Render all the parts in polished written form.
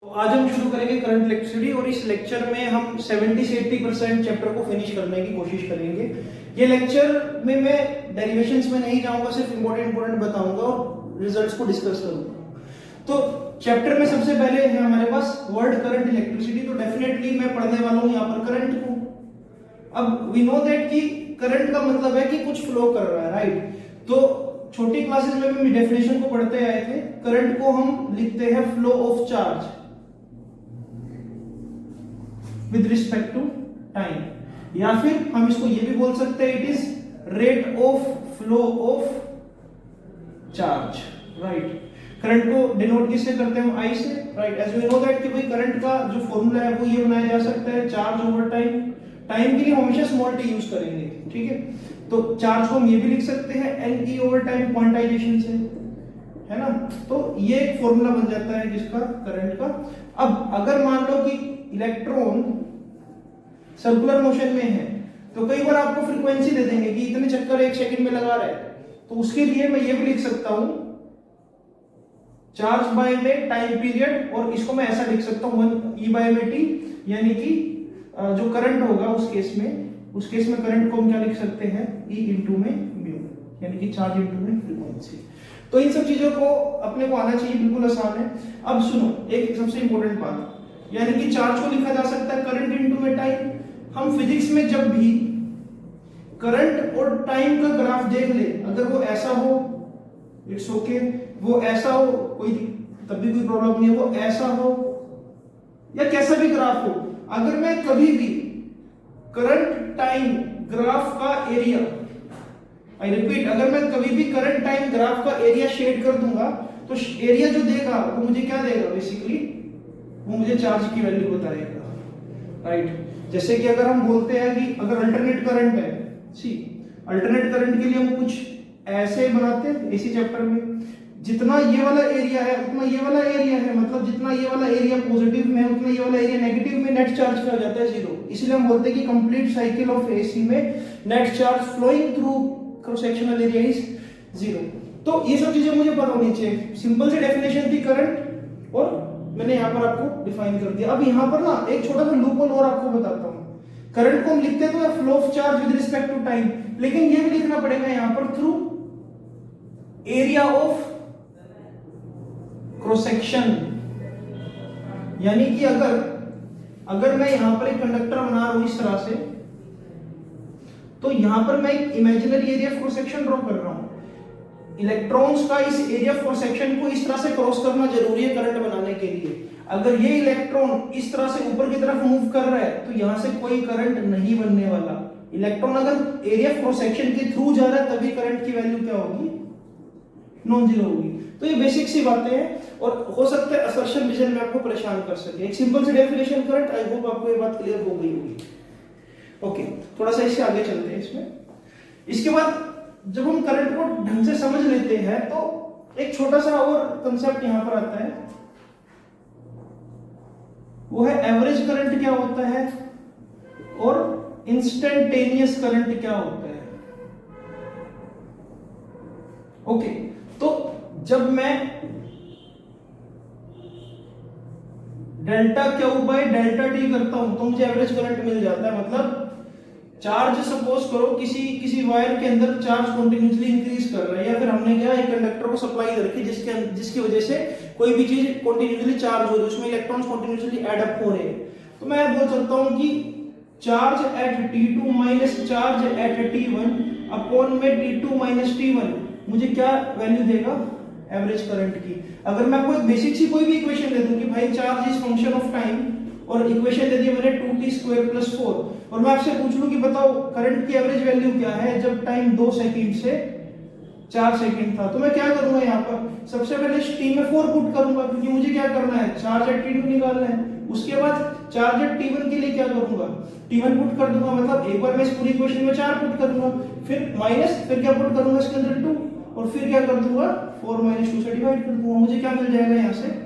आज हम शुरू करेंगे करंट इलेक्ट्रिसिटी और इस लेक्चर में हम 70 से 80% चैप्टर को फिनिश करने की कोशिश करेंगे। ये लेक्चर में मैं डेरिवेशंस में नहीं जाऊंगा, सिर्फ इंपॉर्टेंट बताऊंगा और रिजल्ट्स को डिस्कस करूंगा। तो चैप्टर में सबसे पहले है हमारे पास वर्ड करंट इलेक्ट्रिसिटी। तो डेफिनेटली मैं पढ़ने वाला हूं यहाँ पर करंट को। अब वी नो दैट कि करंट का मतलब है कि कुछ फ्लो कर रहा है, राइट। तो छोटी क्लासेस में भी डेफिनेशन को पढ़ते आए थे। करंट को हम लिखते हैं flow of charge with respect to time, या फिर हम इसको ये भी बोल सकते हैं it is rate of flow of charge, right. Current को डिनोट किससे करते हैं हम? आई से, right. As we know that कि भाई करंट का जो फॉर्मूला है वो ये बनाया जा सकता है चार्ज ओवर टाइम। टाइम के लिए हम हमेशा स्मॉल टी यूज करेंगे, ठीक है। तो चार्ज को हम ये भी लिख सकते हैं N E over time quantization से, है ना। तो ये एक फॉर्मूला बन जाता है जिसका करंट का। अब अगर मान लो कि इलेक्ट्रॉन सर्कुलर मोशन में है तो कई बार आपको फ्रीक्वेंसी दे देंगे कि इतने चक्कर एक सेकंड में लगा रहा है, तो उसके लिए मैं ये भी लिख सकता हूं चार्ज बाय में टाइम पीरियड, और इसको मैं ऐसा लिख सकता हूं 1 e बाय में टी, यानी कि जो करंट होगा उस केस में करंट को हम क्या लिख सकते हैं E इंटू में म्यू, यानी कि चार्ज इंटू में फ्रीक्वेंसी। तो इन सब चीजों को अपने को आना चाहिए, बिल्कुल आसान है। अब सुनो एक सबसे इंपॉर्टेंट बात, यानी कि चार्ज को लिखा जा सकता है करंट इंटू में टाइम। हम फिजिक्स में जब भी करंट और टाइम का ग्राफ देख ले, अगर वो ऐसा हो इट्स ओके, वो ऐसा हो कोई तब भी कोई प्रॉब्लम नहीं है, वो ऐसा हो या कैसा भी ग्राफ हो, अगर मैं कभी भी करंट टाइम ग्राफ का एरिया, आई रिपीट, अगर मैं कभी भी करंट टाइम ग्राफ का एरिया शेड कर दूंगा तो एरिया जो देगा वो मुझे क्या देगा? बेसिकली वो मुझे चार्ज की वैल्यू बताएगा, राइट। जैसे कि अगर हम बोलते हैं कि अगर अल्टरनेट करंट है, सी अल्टरनेट करंट के लिए हम कुछ ऐसे बनाते हैं इसी चैप्टर में, जितना ये वाला एरिया है उतना ये वाला एरिया है, मतलब जितना ये वाला एरिया पॉजिटिव में है उतना ये वाला एरिया नेगेटिव में, नेट चार्ज क्या हो जाता है? जीरो। इसलिए हम बोलते हैं कि कंप्लीट साइकिल ऑफ एसी में net charge flowing through cross sectional area is zero. तो ये सब चीजें मुझे पता होनी चाहिए। सिंपल सी डेफिनेशन थी करंट, और मैंने यहाँ पर आपको डिफाइन कर दिया। अब यहाँ पर ना एक छोटा सा लूप होल और आपको बताता हूँ। करंट को हम लिखते तो है flow of charge with respect to time, लेकिन ये भी लिखना पड़ेगा यहाँ पर through area of cross section. यानी कि अगर मैं यहां पर एक कंडक्टर बना रहा हूं इस तरह से, तो यहां पर मैं एक imaginary area of cross section draw कर रहा हूं। इलेक्ट्रॉन्स का इस एरिया ऑफ क्रॉस सेक्शन को इस तरह से क्रॉस करना जरूरी है करंट बनाने के लिए। अगर ये इलेक्ट्रॉन इस तरह से ऊपर की तरफ मूव कर रहा है तो यहां से कोई करंट नहीं बनने वाला। इलेक्ट्रॉन अगर एरिया ऑफ क्रॉस सेक्शन के थ्रू जा रहा है तभी करंट की वैल्यू क्या होगी? नॉन जीरो होगी। तो ये बेसिक सी बातें हैं, और हो सकता है असर्शन विजन में आपको परेशान कर सके। एक सिंपल सी डेफिनेशन करंट, आई होप आपको ये बात क्लियर हो गई होगी। ओके, थोड़ा सा इससे आगे चलते हैं इसमें। इसके बाद जब हम करंट को ढंग से समझ लेते हैं तो एक छोटा सा और कंसेप्ट यहां पर आता है, वो है एवरेज करंट क्या होता है और इंस्टेंटेनियस करंट क्या होता है। ओके, तो जब मैं delta Q by delta T करता हूं तो मुझे एवरेज करंट मिल जाता है। मतलब चार्ज सपोज करो किसी वायर के अंदर चार्ज कंटिन्यूअसली इंक्रीज कर रहा है, या फिर हमने क्या एक कंडक्टर को सप्लाई रखी जिसकी वजह से कोई भी चीज कंटिन्यूअसली चार्ज हो रही है, उसमें इलेक्ट्रॉन्स कंटिन्यूअसली ऐड अप हो रहे हैं। तो मैं बोल सकता हूं कि charge at T2 minus charge at T1 upon में T2 माइनस T1 मुझे क्या वैल्यू देगा? एवरेज करंट की। अगर मैं आपको एक बेसिक सी कोई भी इक्वेशन दे दूं कि भाई charge is function of time, और इक्वेशन दे दी मैंने 2t² + 4, और मैं आपसे पूछ लूं कि बताओ करंट की एवरेज वैल्यू क्या है जब टाइम 2 सेकंड से 4 सेकंड था, तो मैं क्या करूंगा? यहाँ पर सबसे पहले t में 4 पुट करूंगा, क्योंकि मुझे क्या करना है? चार्ज एट T2 निकालना है। उसके बाद चार्ज एट T1 के लिए क्या करूंगा? T1 पुट कर दूंगा, मतलब एक बार मैं इस पूरी इक्वेशन में 4 पुट करूंगा, फिर माइनस, फिर क्या पुट करूंगा इसके अंदर 2, और फिर क्या कर दूंगा 4 - 2 से डिवाइड कर दूंगा। मुझे क्या मिल जाएगा यहाँ से?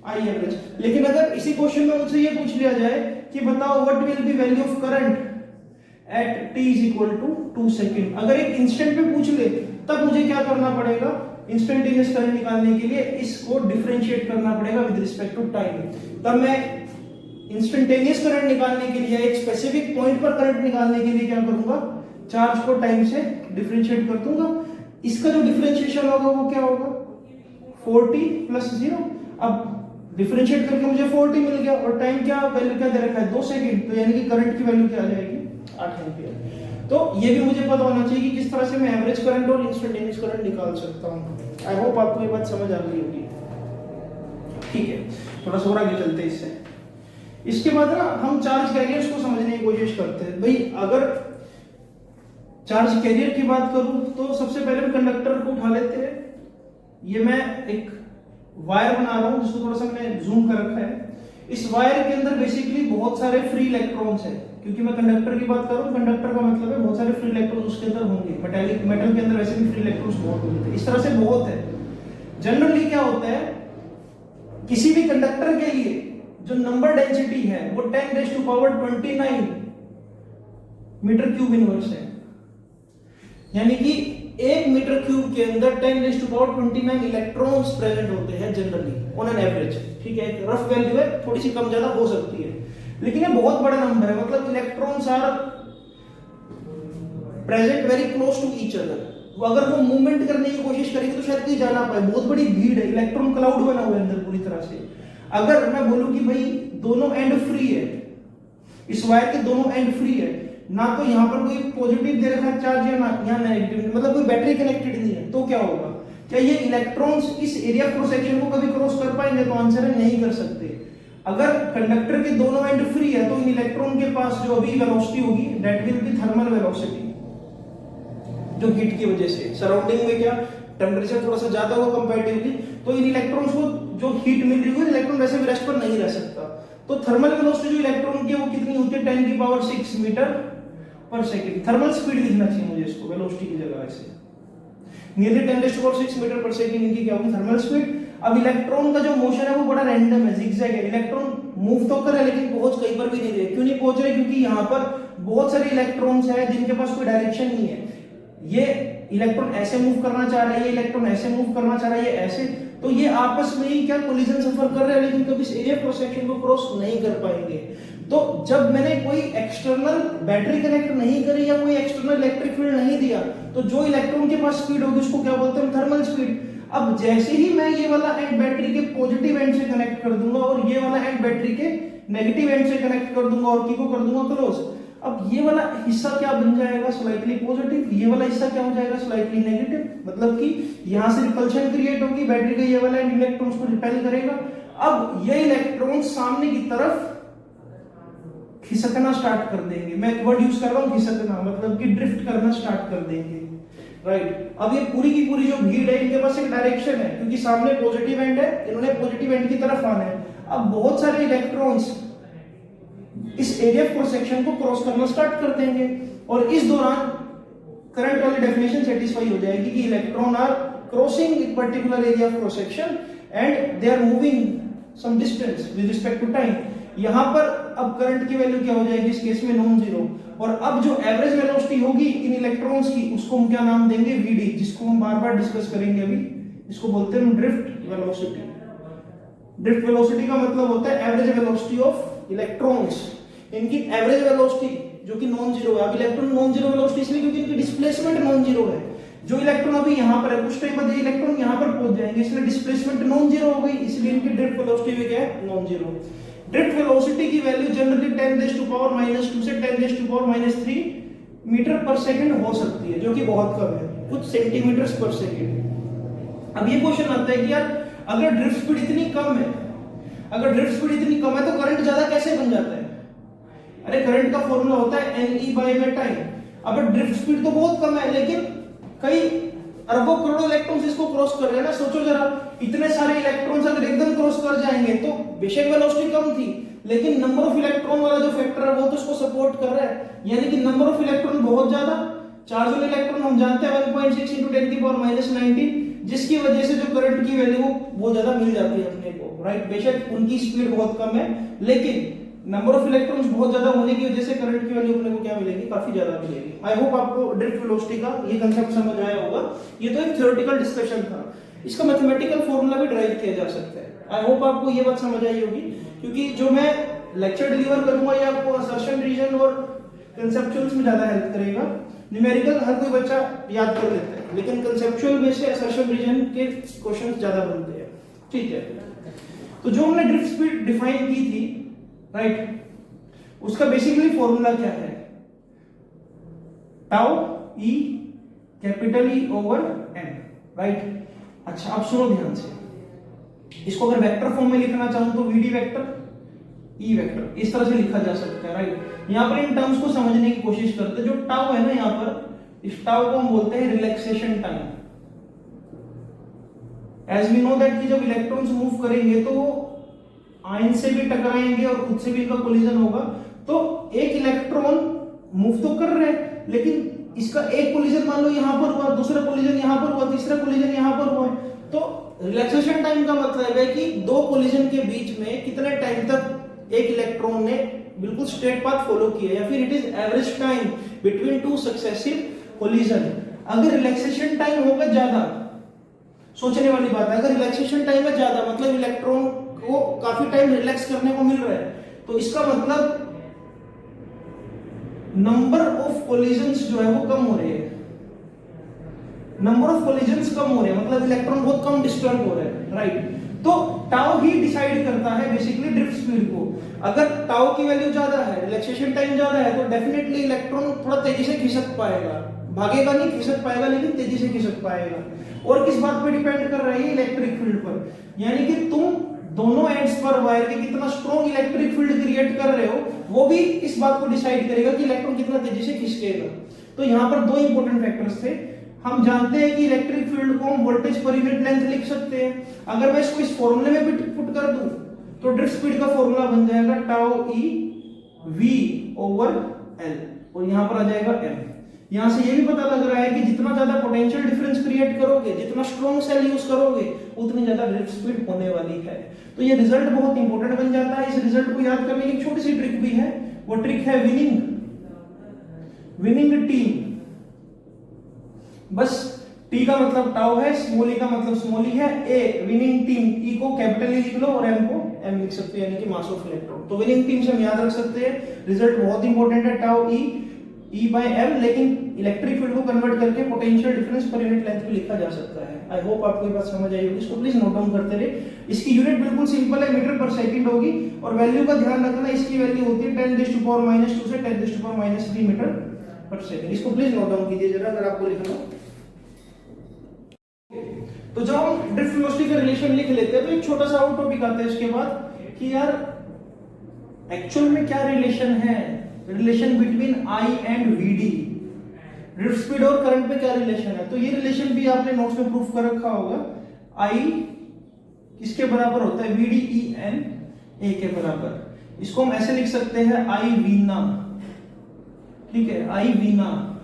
I average. लेकिन अगर इसी क्वेश्चन में मुझसे ये पूछ लिया जाए कि बताओ what will B value of current eight t = 2 second, अगर एक इंस्टेंट पे पूछ ले तब मुझे क्या करना पड़ेगा? इंस्टेंटेनियस करंट निकालने के लिए इसको डिफरेंशिएट करना पड़ेगा विद रिस्पेक्ट टू टाइम। तब मैं इंस्टेंटेनियस करंट निकालने के लिए, एक स्पेसिफिक पॉइंट पर करंट निकालने के लिए क्या करूंगा, चार्ज को टाइम से डिफरेंशिएट कर दूंगा। इसका जो डिफरेंशिएशन होगा वो क्या होगा, 4t प्लस 0। अब डिफरेंशिएट करके मुझे 4t मिल गया और टाइम क्या वैल्यू क्या दे रखा है, 2 सेकंड। तो यानी कि करंट की वैल्यू क्या आ जाएगी, 8 एम्पीयर। तो ये भी मुझे पता होना चाहिए कि किस तरह से मैं एवरेज करंट और इंस्टेंटेनियस करंट निकाल सकता हूँ। आई होप आपको ये बात समझ आ गई होगी। ठीक है, थोड़ा सा और आगे चलते हैं इससे। इसके बाद ना हम चार्ज कैरियर्स को समझने की कोशिश करते हैं। भाई अगर चार्ज कैरियर की बात करूं तो सबसे पहले हम कंडक्टर को उठा लेते हैं। ये मैं एक वायर बना रहा हूं जिसको थोड़ा सा मैंने जूम कर रखा है। इस वायर के अंदर बेसिकली बहुत सारे फ्री इलेक्ट्रॉन्स हैं, क्योंकि मैं कंडक्टर की बात करूं, कंडक्टर का मतलब है बहुत सारे फ्री इलेक्ट्रॉन्स उसके अंदर होंगे। मेटल के अंदर वैसे भी फ्री इलेक्ट्रॉन्स बहुत होते हैं, इस तरह से बहुत है। जनरली क्या होता है, किसी भी कंडक्टर के लिए जो नंबर डेंसिटी है वो 10⁻29 मीटर क्यूब इनवर्स है। यानी कि 1 मीटर क्यूब के अंदर 10⁻29 इलेक्ट्रॉन्स प्रेजेंट होते हैं जनरली ऑन एन एवरेज। ठीक है, एक रफ वैल्यू है, थोड़ी सी कम ज्यादा हो सकती है, लेकिन ये बहुत बड़ा नंबर है। मतलब electrons are present very close to each other. अगर वो मूवमेंट करने की कोशिश करेंगे तो शायद कहीं जाना पाए, बहुत बड़ी भीड़ है, इलेक्ट्रॉन क्लाउड बना हुआ है अंदर पूरी तरह से। अगर मैं बोलूं कि भाई दोनों एंड फ्री है, इस वायर के दोनों एंड फ्री है, ना तो यहां पर कोई पॉजिटिव दे रखा है चार्ज या ना यहां नेगेटिव, मतलब कोई बैटरी कनेक्टेड नहीं है, तो क्या होगा, क्या ये इलेक्ट्रॉन्स इस एरिया क्रॉस सेक्शन को कभी क्रॉस कर पाएंगे? तो आंसर है नहीं कर सकते। अगर कंडक्टर के दोनों एंड फ्री है तो इन इलेक्ट्रॉन के पास जो अभी वेलोसिटी होगी that will be thermal velocity, जो हीट की वजह से सराउंडिंग में क्या टेम्परेचर थोड़ा सा ज्यादा होगा कंपैरेटिवली, तो इन इलेक्ट्रॉन्स को जो हीट मिल रही है, इलेक्ट्रॉन वैसे भी रेस्ट पर नहीं रह सकता। तो थर्मल वेलोसिटी जो इलेक्ट्रॉन की है वो कितनी होती है, 10⁻6 मीटर पर सेकंड। थर्मल स्पीड लिखना चाहिए मुझे इसको वेलोसिटी की जगह, ऐसे नियरली 10⁻6 मीटर पर सेकंड इनकी क्या होगी, थर्मल स्पीड। अब इलेक्ट्रॉन का जो मोशन है वो बड़ा रैंडम है, जिगजैग है। इलेक्ट्रॉन मूव तो कर रहे हैं लेकिन पहुंच कहीं पर भी नहीं रहे। क्यों नहीं पहुंच रहे? क्योंकि यहाँ पर बहुत सारे इलेक्ट्रॉन्स हैं जिनके पास कोई डायरेक्शन नहीं है। ये इलेक्ट्रॉन ऐसे मूव करना चाह रहा है, ये इलेक्ट्रॉन ऐसे मूव करना चाह रहा है, ये ऐसे, तो ये आपस में ही क्या कोलिजन सफर कर रहे हैं, लेकिन कभी इस एरिया क्रॉस सेक्शन को क्रॉस नहीं कर पाएंगे। तो जब मैंने कोई एक्सटर्नल बैटरी कनेक्ट नहीं करी या कोई एक्सटर्नल इलेक्ट्रिक फील्ड नहीं दिया, तो जो इलेक्ट्रॉन के पास स्पीड होगी उसको क्या बोलते हैं, थर्मल स्पीड। अब जैसे ही मैं ये वाला एंड बैटरी के पॉजिटिव एंड से कनेक्ट कर दूंगा और ये वाला एंड बैटरी के नेगेटिव एंड से कनेक्ट कर दूंगा और की को कर दूंगा क्लोज, अब ये वाला हिस्सा क्या बन जाएगा, स्लाइटली पॉजिटिव, ये वाला हिस्सा क्या हो जाएगा, स्लाइटली नेगेटिव। मतलब कि यहां से रिपल्शन क्रिएट होगी, बैटरी का ये वाला इलेक्ट्रॉन्स को रिपेल करेगा। अब ये इलेक्ट्रॉन सामने की तरफ खिसकना स्टार्ट कर देंगे। मैं एक वर्ड यूज कर रहा हूं खिसकना, मतलब कि ड्रिफ्ट करना स्टार्ट कर देंगे, राइट। अब ये पूरी की पूरी जो भीड़ है इनके पास एक डायरेक्शन है, क्योंकि सामने पॉजिटिव एंड है, इन्होंने पॉजिटिव एंड की तरफ आना है। अब बहुत सारे इलेक्ट्रॉन्स इस एरिया क्रॉस सेक्शन को क्रॉस करना स्टार्ट कर देंगे और इस दौरान करंट वाली डेफिनेशन सेटिस्फाई हो जाएगी कि electron are crossing a particular area cross section and they are moving some distance with respect to time. यहां पर अब करंट की वैल्यू क्या हो जाएगी, इस केस में नॉन जीरो। और अब जो एवरेज वेलोसिटी होगी इन इलेक्ट्रॉन्स की उसको हम क्या नाम देंगे, वीडी, जिसको हम बार बार डिस्कस करेंगे अभी। इसको बोलते हैं ड्रिफ्ट वेलोसिटी। ड्रिफ्ट वेलोसिटी का मतलब होता है एवरेज वेलोसिटी ऑफ इलेक्ट्रॉन्स। इनकी एवरेज वेलोसिटी जो कि नॉन जीरो है। अब इलेक्ट्रॉन नॉन जीरो वेलोसिटी इसलिए क्योंकि इनकी डिस्प्लेसमेंट नॉन जीरो है। जो इलेक्ट्रॉन अभी यहां पर है कुछ टाइम बाद ये इलेक्ट्रॉन यहां पर पहुंच जाएंगे, इसलिए डिस्प्लेसमेंट नॉन जीरो हो गई, इसलिए इनकी ड्रिफ्ट वेलोसिटी भी क्या है, नॉन जीरो। ड्रिफ्ट वेलोसिटी की वैल्यू जनरली 10⁻⁻2 से 10⁻⁻3 मीटर पर सेकंड हो सकती है, जो कि बहुत कम है, कुछ सेंटीमीटर्स पर सेकंड। अब ये क्वेश्चन आता है कि यार अगर ड्रिफ्ट स्पीड इतनी कम है, अगर ड्रिफ्ट स्पीड इतनी कम है तो करंट ज्यादा कैसे बन जाता है? अरे करंट का फॉर्मूला होता है NE/में टाइम। अब ड्रिफ्ट स्पीड तो बहुत कम है लेकिन कई अरबों करोड़ों इलेक्ट्रॉन्स इसको क्रॉस कर रहे हैं ना। सोचो जरा, इतने सारे इलेक्ट्रॉन्स अगर एकदम क्रॉस कर जाएंगे तो बेशक वेलोसिटी कम थी लेकिन नंबर ऑफ इलेक्ट्रॉन वाला जो फैक्टर है वो तो इसको सपोर्ट कर रहा है, यानी कि नंबर ऑफ इलेक्ट्रॉन बहुत ज्यादा। चार्ज वाले इलेक्ट्रॉन हम जानते हैं 1.6 × 10⁻⁻19, जिसकी वजह से जो करंट की वैल्यू वो बहुत ज्यादा मिल जाती है अपने को, राइट। बेशक उनकी स्पीड बहुत कम है लेकिन नंबर ऑफ इलेक्ट्रॉन्स बहुत ज्यादा होने की वजह से करंट की वैल्यू अपने को क्या मिलेगी, काफी ज्यादा मिलेगी। आई होप आपको ड्रिफ्ट वेलोसिटी का ये कंसेप्ट समझ आया होगा। ये तो एक थ्योरेटिकल डिस्कशन था, इसका मैथमेटिकल फॉर्मूला भी ड्राइव किया जा सकता है। आई होप आपको ये बात समझ आई होगी, क्योंकि जो मैं लेक्चर डिलीवर करूंगा ये आपको असर्शन रीजन और कंसेप्चुअल्स में ज्यादा हेल्प करेगा। न्यूमेरिकल हर कोई बच्चा याद कर लेता है, लेकिन कंसेप्चुअल में से असर्शन रीजन के क्वेश्चंस ज्यादा बनते हैं, ठीक है। तो जो हमने ड्रिफ्ट स्पीड डिफाइन की थी, राइट, उसका बेसिकली फॉर्मूला क्या है, tau E capital E over N, right. अच्छा अब सुनो ध्यान से, इसको अगर वेक्टर फॉर्म में लिखना चाहूं तो वीडी वेक्टर ई वेक्टर इस तरह से लिखा जा सकता है, राइट। यहां पर इन टर्म्स को समझने की कोशिश करते हैं। जो टाउ है ना, यहां पर इस टाउ को हम बोलते हैं relaxation time. As we know that कि जब इलेक्ट्रॉन्स मूव करेंगे तो आयन से भी टकराएंगे और खुद से भी इनका कोलिजन होगा। तो एक इलेक्ट्रॉन मूव तो कर रहे हैं, लेकिन इसका एक कोलिजन मान लो यहां पर हुआ, दूसरा कोलिजन यहां पर हुआ, तीसरा कोलिजन यहां पर हुआ है। तो रिलैक्सेशन टाइम का मतलब है कि दो कोलिजन के बीच में कितने टाइम तक एक इलेक्ट्रॉन ने बिल्कुल स्ट्रेट पाथ फॉलो किया, या फिर it is average time between two successive collision. अगर रिलैक्सेशन टाइम होगा ज्यादा, सोचने वाली बात है, अगर रिलैक्सेशन टाइम है ज्यादा मतलब इलेक्ट्रॉन को काफी टाइम रिलैक्स करने को मिल रहा है, तो इसका मतलब नंबर ऑफ कोलिजन्स जो है वो कम हो रहे हैं। नंबर ऑफ कोलिजन्स कम हो रहे हैं मतलब इलेक्ट्रॉन बहुत कम डिस्टर्ब हो रहे हैं, राइट। तो टाउ ही डिसाइड करता है बेसिकली ड्रिफ्ट स्पीड को। अगर टाउ की वैल्यू ज्यादा है, रिलैक्सेशन टाइम ज्यादा है, तो डेफिनेटली इलेक्ट्रॉन थोड़ा तेजी से खिसक पाएगा, भागेगा नहीं, खिसक पाएगा, लेकिन तेजी से खिसक पाएगा। और किस बात पर डिपेंड कर रही है, इलेक्ट्रिक फील्ड पर। यानी कि तुम दोनों एंड्स पर वायर के कितना स्ट्रॉन्ग इलेक्ट्रिक फील्ड क्रिएट कर रहे हो, वो भी इस बात को डिसाइड करेगा कि इलेक्ट्रॉन कितना तेजी से खिसकेगा। तो यहाँ पर दो इंपॉर्टेंट फैक्टर्स थे। हम जानते हैं कि इलेक्ट्रिक फील्ड को हम वोल्टेज पर यूनिट लेंथ लिख सकते हैं। अगर मैं इसको इस फॉर्मूले में भी पुट कर दूं तो ड्रिफ्ट स्पीड का फॉर्मूला बन जाएगा tau E V over L, और यहां पर आ जाएगा एम। यहां से ये भी पता लग रहा है कि जितना ज्यादा पोटेंशियल डिफरेंस क्रिएट करोगे, जितना स्ट्रॉन्ग सेल यूज करोगे, उतनी ज्यादा ड्रिफ्ट स्पीड होने वाली है। तो ये रिजल्ट बहुत इंपॉर्टेंट बन जाता है। इस रिजल्ट को याद करने की एक छोटी सी ट्रिक भी है, वो ट्रिक है विनिंग टीम। बस टी का मतलब टाउ है, स्मॉल ई का मतलब स्मॉल ई है, ए विनिंग टीम, ई को कैपिटल ई लिख लो और एम को एम लिख सकते हैं, यानी कि मास ऑफ इलेक्ट्रॉन। तो विनिंग टीम से हम याद रख सकते हैं। रिजल्ट बहुत इंपॉर्टेंट है, टाउ ई बाय एम, लेकिन इलेक्ट्रिक फील्ड को कन्वर्ट करके potential difference per unit length भी लिखा जा सकता है। आई होप आपको ये बात समझ आई होगी। इसको प्लीज नोट डाउन करते रहे। इसकी यूनिट बिल्कुल सिंपल है, मीटर पर सेकंड होगी, और वैल्यू का ध्यान रखना, इसकी वैल्यू होती है 10⁻² से 10⁻³ मीटर पर सेकंड। इसको प्लीज नोट डाउन कीजिए जरा, अगर आपको लिखना हो। तो जब हम ड्रिफ्ट वेलोसिटी का रिलेशन लिख लेते हैं तो एक छोटा सा और टॉपिक आता है इसके बाद कि यार एक्चुअल में क्या रिलेशन है, relation between I and V D. Drift speed और करंट में क्या रिलेशन है। तो ये रिलेशन भी आपने नोट्स में प्रूफ कर रखा होगा। आई किसके बराबर होता है, वीडी ई एन ए के बराबर। इसको हम ऐसे लिख सकते हैं आई वीना, ठीक है, आई वीना,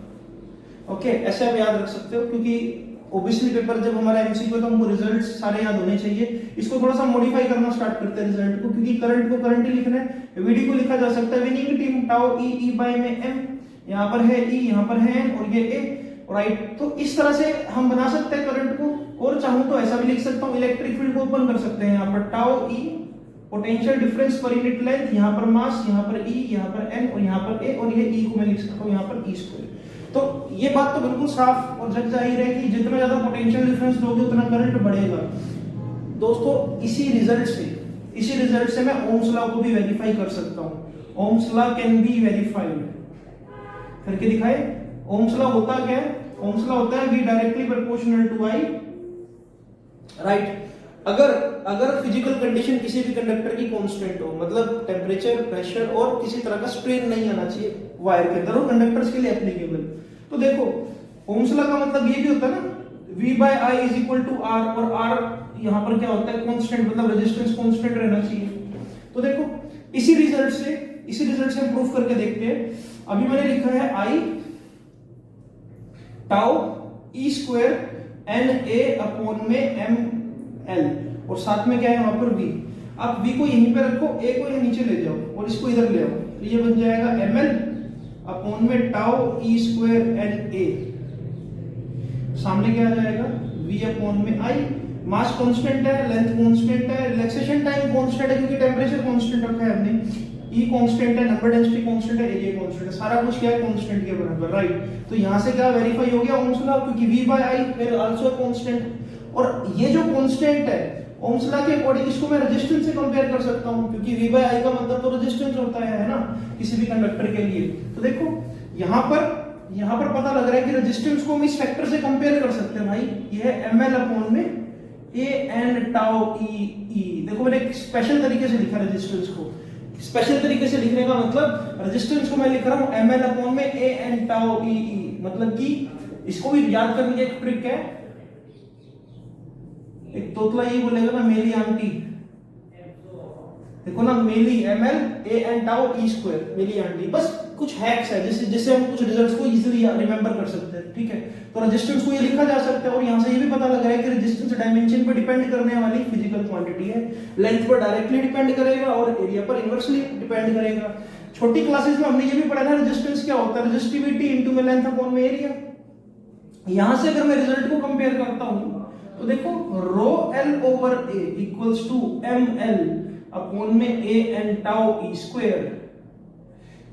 ओके, ऐसे आप याद रख सकते हो, क्योंकि ऑब्वियसली पेपर जब हमारा एमसीक्यू तो हमको रिजल्ट्स सारे याद होने चाहिए। इसको थोड़ा सा मॉडिफाई करना स्टार्ट करते हैं रिजल्ट को, क्योंकि करंट को करंट ही लिखना है। वीडी को लिखा जा सकता है winning team tau E by में एम, यहाँ पर है ई, यहाँ पर है एन, और ये ए, राइट। तो इस तरह से हम बना सकते हैं करंट को, और चाहूं तो ऐसा भी लिख सकता हूँ, इलेक्ट्रिक फील्ड को ओपन कर सकते हैं। यहाँ पर tau E potential difference per unit length, यहाँ पर मास, यहाँ पर ई, यहाँ पर एन, और यहाँ पर ए, और ये ई को मैं लिख सकता हूँ यहाँ पर ई स्क्वायर। तो ये बात तो बिल्कुल साफ और जग जाहिर है कि जितना ज्यादा पोटेंशियल डिफरेंस दोगे उतना करंट बढ़ेगा। दोस्तों इसी रिजल्ट से मैं ओम्स लॉ को भी वेरीफाई कर सकता हूं। Ohm's law can be verified, करके दिखाए। ओम्स लॉ होता क्या है, ओम्स लॉ होता है V directly proportional to I, राइट। अगर फिजिकल कंडीशन किसी भी कंडक्टर की कांस्टेंट हो, मतलब टेम्परेचर, प्रेशर और किसी तरह का स्ट्रेन नहीं आना चाहिए वायर के अंदर, और कंडक्टर्स के लिए एप्लीकेबल। तो देखो ओम्स लॉ का मतलब ये भी होता है ना, V by I is equal to R, और R यहाँ पर क्या होता है, कांस्टेंट, मतलब रेजिस्टेंस कांस्टेंट रहना चाहिए। तो देखो इसी रिजल्ट से हम प्रूफ करके देखते हैं। अभी मैंने लिखा है I tau E square N A upon में M L, और साथ में क्या है वहां पर V। आप v को यहीं पे रखो, a को यहाँ नीचे ले जाओ और इसको इधर ले आओ, तो ये बन जाएगा ml अपॉन में tau e square n a, सामने क्या आ जाएगा v अपॉन में i, मास कांस्टेंट है, लेंथ कांस्टेंट है, रिलैक्सेशन टाइम कांस्टेंट है क्योंकि टेंपरेचर कांस्टेंट रखा है हमने, E कांस्टेंट है, नंबर डेंसिटी कांस्टेंट है, एरिया कांस्टेंट है, सारा कुछ क्या है कांस्टेंट के बराबर, राइट। तो यहां से क्या वेरीफाई हो गया ओम्स लॉ, क्योंकि V by I फिर आल्सो कांस्टेंट, और ये जो कांस्टेंट है ओम्स लॉ के अकॉर्डिंग इसको मैं रेजिस्टेंस से कंपेयर कर सकता हूं, क्योंकि V by I का मतलब तो रेजिस्टेंस होता है ना किसी भी कंडक्टर के लिए। तो देखो यहां पर पता लग रहा है कि रेजिस्टेंस को हम इस फैक्टर से कंपेयर कर सकते हैं भाई, ये है ml अपॉन में a n tau e। देखो मैंने एक स्पेशल तरीके से लिखा रेजिस्टेंस को, स्पेशल तरीके से लिखने का मतलब रेजिस्टेंस को मैं लिख रहा हूं ml अपॉन में a n tau e, मतलब कि इसको भी याद करने की एक ट्रिक है, एक तोतला ये बोलेगा ना मेली आंटी, देखो ना मेली ml a n tau e square मेली आंटी, बस कुछ हैक्स है जिससे हम कुछ रिजल्ट्स को इजीली रिमेंबर कर सकते हैं, ठीक है। तो रेजिस्टेंस को ये लिखा जा सकता है और यहां से ये भी पता लग रहा है कि रेजिस्टेंस डायमेंशन पर डिपेंड करने वाली फिजिकल क्वांटिटी है, लेंथ पर डायरेक्टली डिपेंड करेगा और एरिया पर इनवर्सली डिपेंड करेगा। छोटी क्लासेस में हमने ये भी पढ़ा था रेजिस्टेंस क्या होता है, रेजिस्टिविटी इनटू में लेंथ अपॉन में एरिया। यहां से अगर मैं रिजल्ट को कंपेयर करता हूं तो देखो rho L over A equals to M L upon में A N tau E square.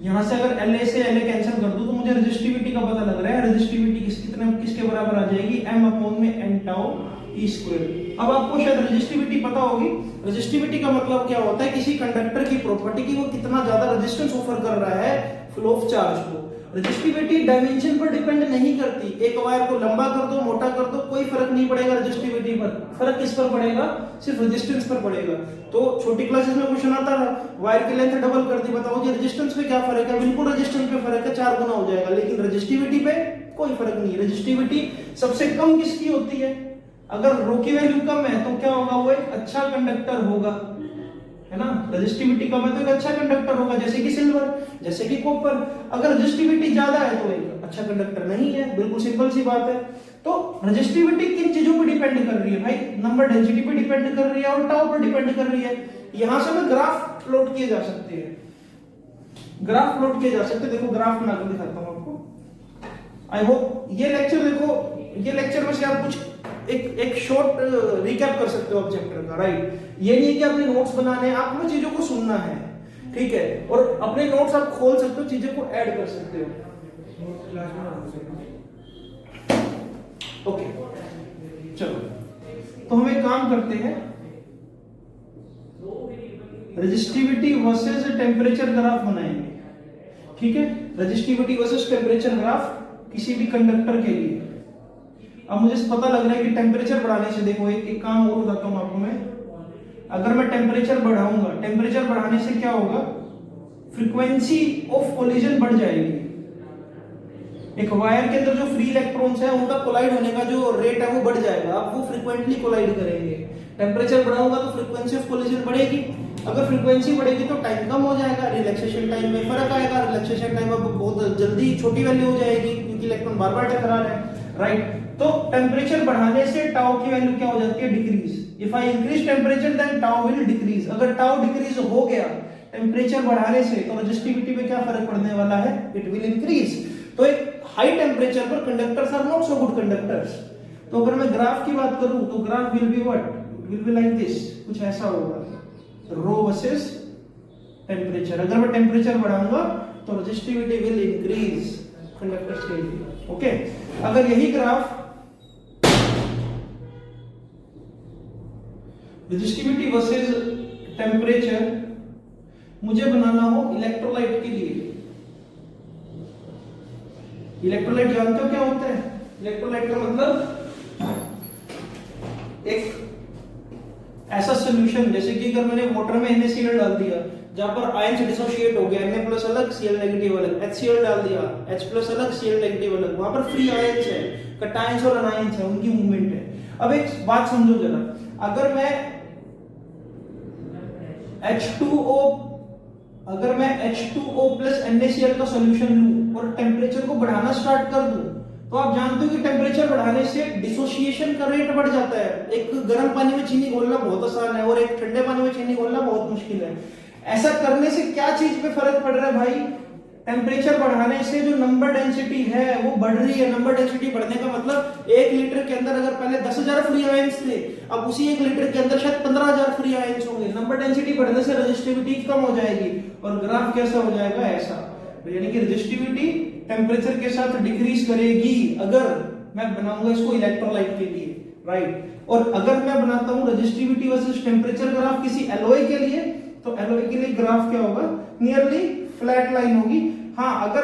यहां से अगर LA से LA कैंसिल कर दूं तो मुझे रेजिस्टिविटी का पता लग रहा है, रेजिस्टिविटी किसके बराबर आ जाएगी, m अपॉन में n टाउ e स्क्वायर। अब आपको शायद रेजिस्टिविटी पता होगी, रेजिस्टिविटी का मतलब क्या होता है, किसी कंडक्टर की प्रॉपर्टी की वो कितना ज्यादा रेजिस्टेंस ऑफर कर रहा है फ्लो ऑफ चार्ज को। रेजिस्टिविटी डायमेंशन पर डिपेंड नहीं करती, एक वायर को लंबा कर दो मोटा कर दो कोई फर्क नहीं पड़ेगा रेजिस्टिविटी पर, फर्क किस पर पड़ेगा, सिर्फ रेजिस्टेंस पर पड़ेगा। तो छोटी क्लासेस में क्वेश्चन आता है वायर की लेंथ डबल कर दी, बताओ जी रेजिस्टेंस पे क्या फर्क है, बिल्कुल रेजिस्टेंस पे फर्क है, 4 गुना हो जाएगा, लेकिन रेजिस्टिविटी पे कोई फर्क नहीं। रेजिस्टिविटी सबसे कम किसकी होती है, अगर रो की वैल्यू कम है तो क्या होगा, वो एक अच्छा कंडक्टर होगा, है ना। रेजिस्टिविटी कम है तो एक अच्छा कंडक्टर होगा, जैसे कि सिल्वर, जैसे कि कॉपर। अगर रेजिस्टिविटी ज्यादा है तो एक अच्छा कंडक्टर नहीं है, बिल्कुल सिंपल सी बात है। तो रेजिस्टिविटी किन चीजों पर डिपेंड कर रही है भाई, नंबर डेंसिटी पे डिपेंड कर रही है और टाउ पर डिपेंड कर रही है। यहां से मैं ग्राफ प्लॉट किए जा सकते हैं, ग्राफ प्लॉट किए जा सकते हैं। देखो ग्राफ बनाकर दिखाता हूं आपको। आई होप ये लेक्चर देखो, ये लेक्चर में से आप कुछ एक शॉर्ट रिकैप कर सकते हो आप चैप्टर का, राइट। ये नहीं है कि आपने नोट्स बनाने हैं, आपको चीजों को सुनना है, ठीक है, और अपने नोट्स आप खोल सकते हो, चीजें को ऐड कर सकते हो। ओके चलो, तो हम एक काम करते हैं, रेजिस्टिविटी वर्सेस टेम्परेचर ग्राफ बनाएंगे, ठीक है। रेजिस्टिविटी वर्सेस टेम्परेचर ग्राफ किसी भी कंडक्टर के लिए। अब मुझे पता लग रहा है कि टेम्परेचर बढ़ाने से, देखो एक काम और बताता हूं आपको मैं, अगर मैं टेम्परेचर बढ़ाऊंगा, टेम्परेचर बढ़ाने से क्या होगा, फ्रीक्वेंसी ऑफ कोलिजन बढ़ जाएगी। एक वायर के अंदर जो फ्री इलेक्ट्रॉन्स है उनका कोलाइड होने का जो रेट है वो बढ़ जाएगा, अब वो फ्रीक्वेंटली कोलाइड करेंगे। टेम्परेचर बढ़ाऊंगा तो फ्रीक्वेंसी ऑफ कोलिजन बढ़ेगी, अगर फ्रीक्वेंसी बढ़ेगी तो टाइम कम हो जाएगा, रिलैक्सेशन टाइम में फर्क आएगा, रिलैक्सेशन टाइम अब बहुत जल्दी छोटी वैल्यू हो जाएगी क्योंकि इलेक्ट्रॉन बार बार टकरा रहे हैं, राइट। तो टेम्परेचर बढ़ाने से टाउ की वैल्यू क्या हो जाती है, decrease. If I increase temperature then tau will decrease. अगर टाउ डिक्रीज हो गया टेम्परेचर बढ़ाने से तो रेजिस्टिविटी पे क्या फर्क पड़ने वाला है, इट विल इंक्रीज। तो एक हाई टेम्परेचर पर conductors are not so good conductors. तो अगर मैं ग्राफ की बात करूं तो graph will be what, will be like this, कुछ ऐसा होगा, रो वर्सेस टेम्परेचर। अगर मैं टेम्परेचर बढ़ाऊंगा तो रेजिस्टिविटी विल इंक्रीज कंडक्टर्स के लिए, ओके। अगर यही ग्राफ रेजिस्टिविटी वर्सेस टेम्परेचर मुझे बनाना हो इलेक्ट्रोलाइट के लिए, इलेक्ट्रोलाइट जानते हो क्या होता है, इलेक्ट्रोलाइट का मतलब एक ऐसा सॉल्यूशन, जैसे कि अगर मैंने वाटर में NaCl डाल दिया जहां पर आयंस डिसोसिएट हो गया, Na प्लस अलग Cl नेगेटिव अलग, HCl डाल दिया H प्लस अलग Cl नेगेटिव अलग, वहां पर फ्री आयंस है, कटायंस और अनायंस है, उनकी मूवमेंट है। अब एक बात समझो जरा, अगर मैं H2O प्लस NaCl का सॉल्यूशन लूं और टेम्परेचर को बढ़ाना स्टार्ट कर दूं तो आप जानते हो कि टेम्परेचर बढ़ाने से डिसोसिएशन का रेट बढ़ जाता है। एक गर्म पानी में चीनी घोलना बहुत आसान है और एक ठंडे पानी में चीनी घोलना बहुत मुश्किल है। ऐसा करने से क्या चीज पे फर्क पड़ रहा है भाई? टेम्परेचर बढ़ाने से जो नंबर डेंसिटी है वो बढ़ रही है। नंबर डेंसिटी बढ़ने का मतलब 1 लीटर के अंदर अगर पहले 10,000 फ्री आयंस थे, अब उसी 1 लीटर के अंदर शायद 15,000 फ्री आयंस होंगे। नंबर डेंसिटी बढ़ने से रेजिस्टिविटी कम हो जाएगी और ग्राफ कैसा हो जाएगा? ऐसा। यानी कि रेजिस्टिविटी टेम्परेचर के साथ डिक्रीज करेगी अगर मैं बनाऊंगा इसको इलेक्ट्रोलाइट के लिए, राइट। और अगर मैं बनाता हूं रेजिस्टिविटी वर्सेस टेम्परेचर ग्राफ किसी एलॉय के लिए, तो एलॉय के लिए ग्राफ क्या होगा? नियरली फ्लैट लाइन होगी। हाँ, अगर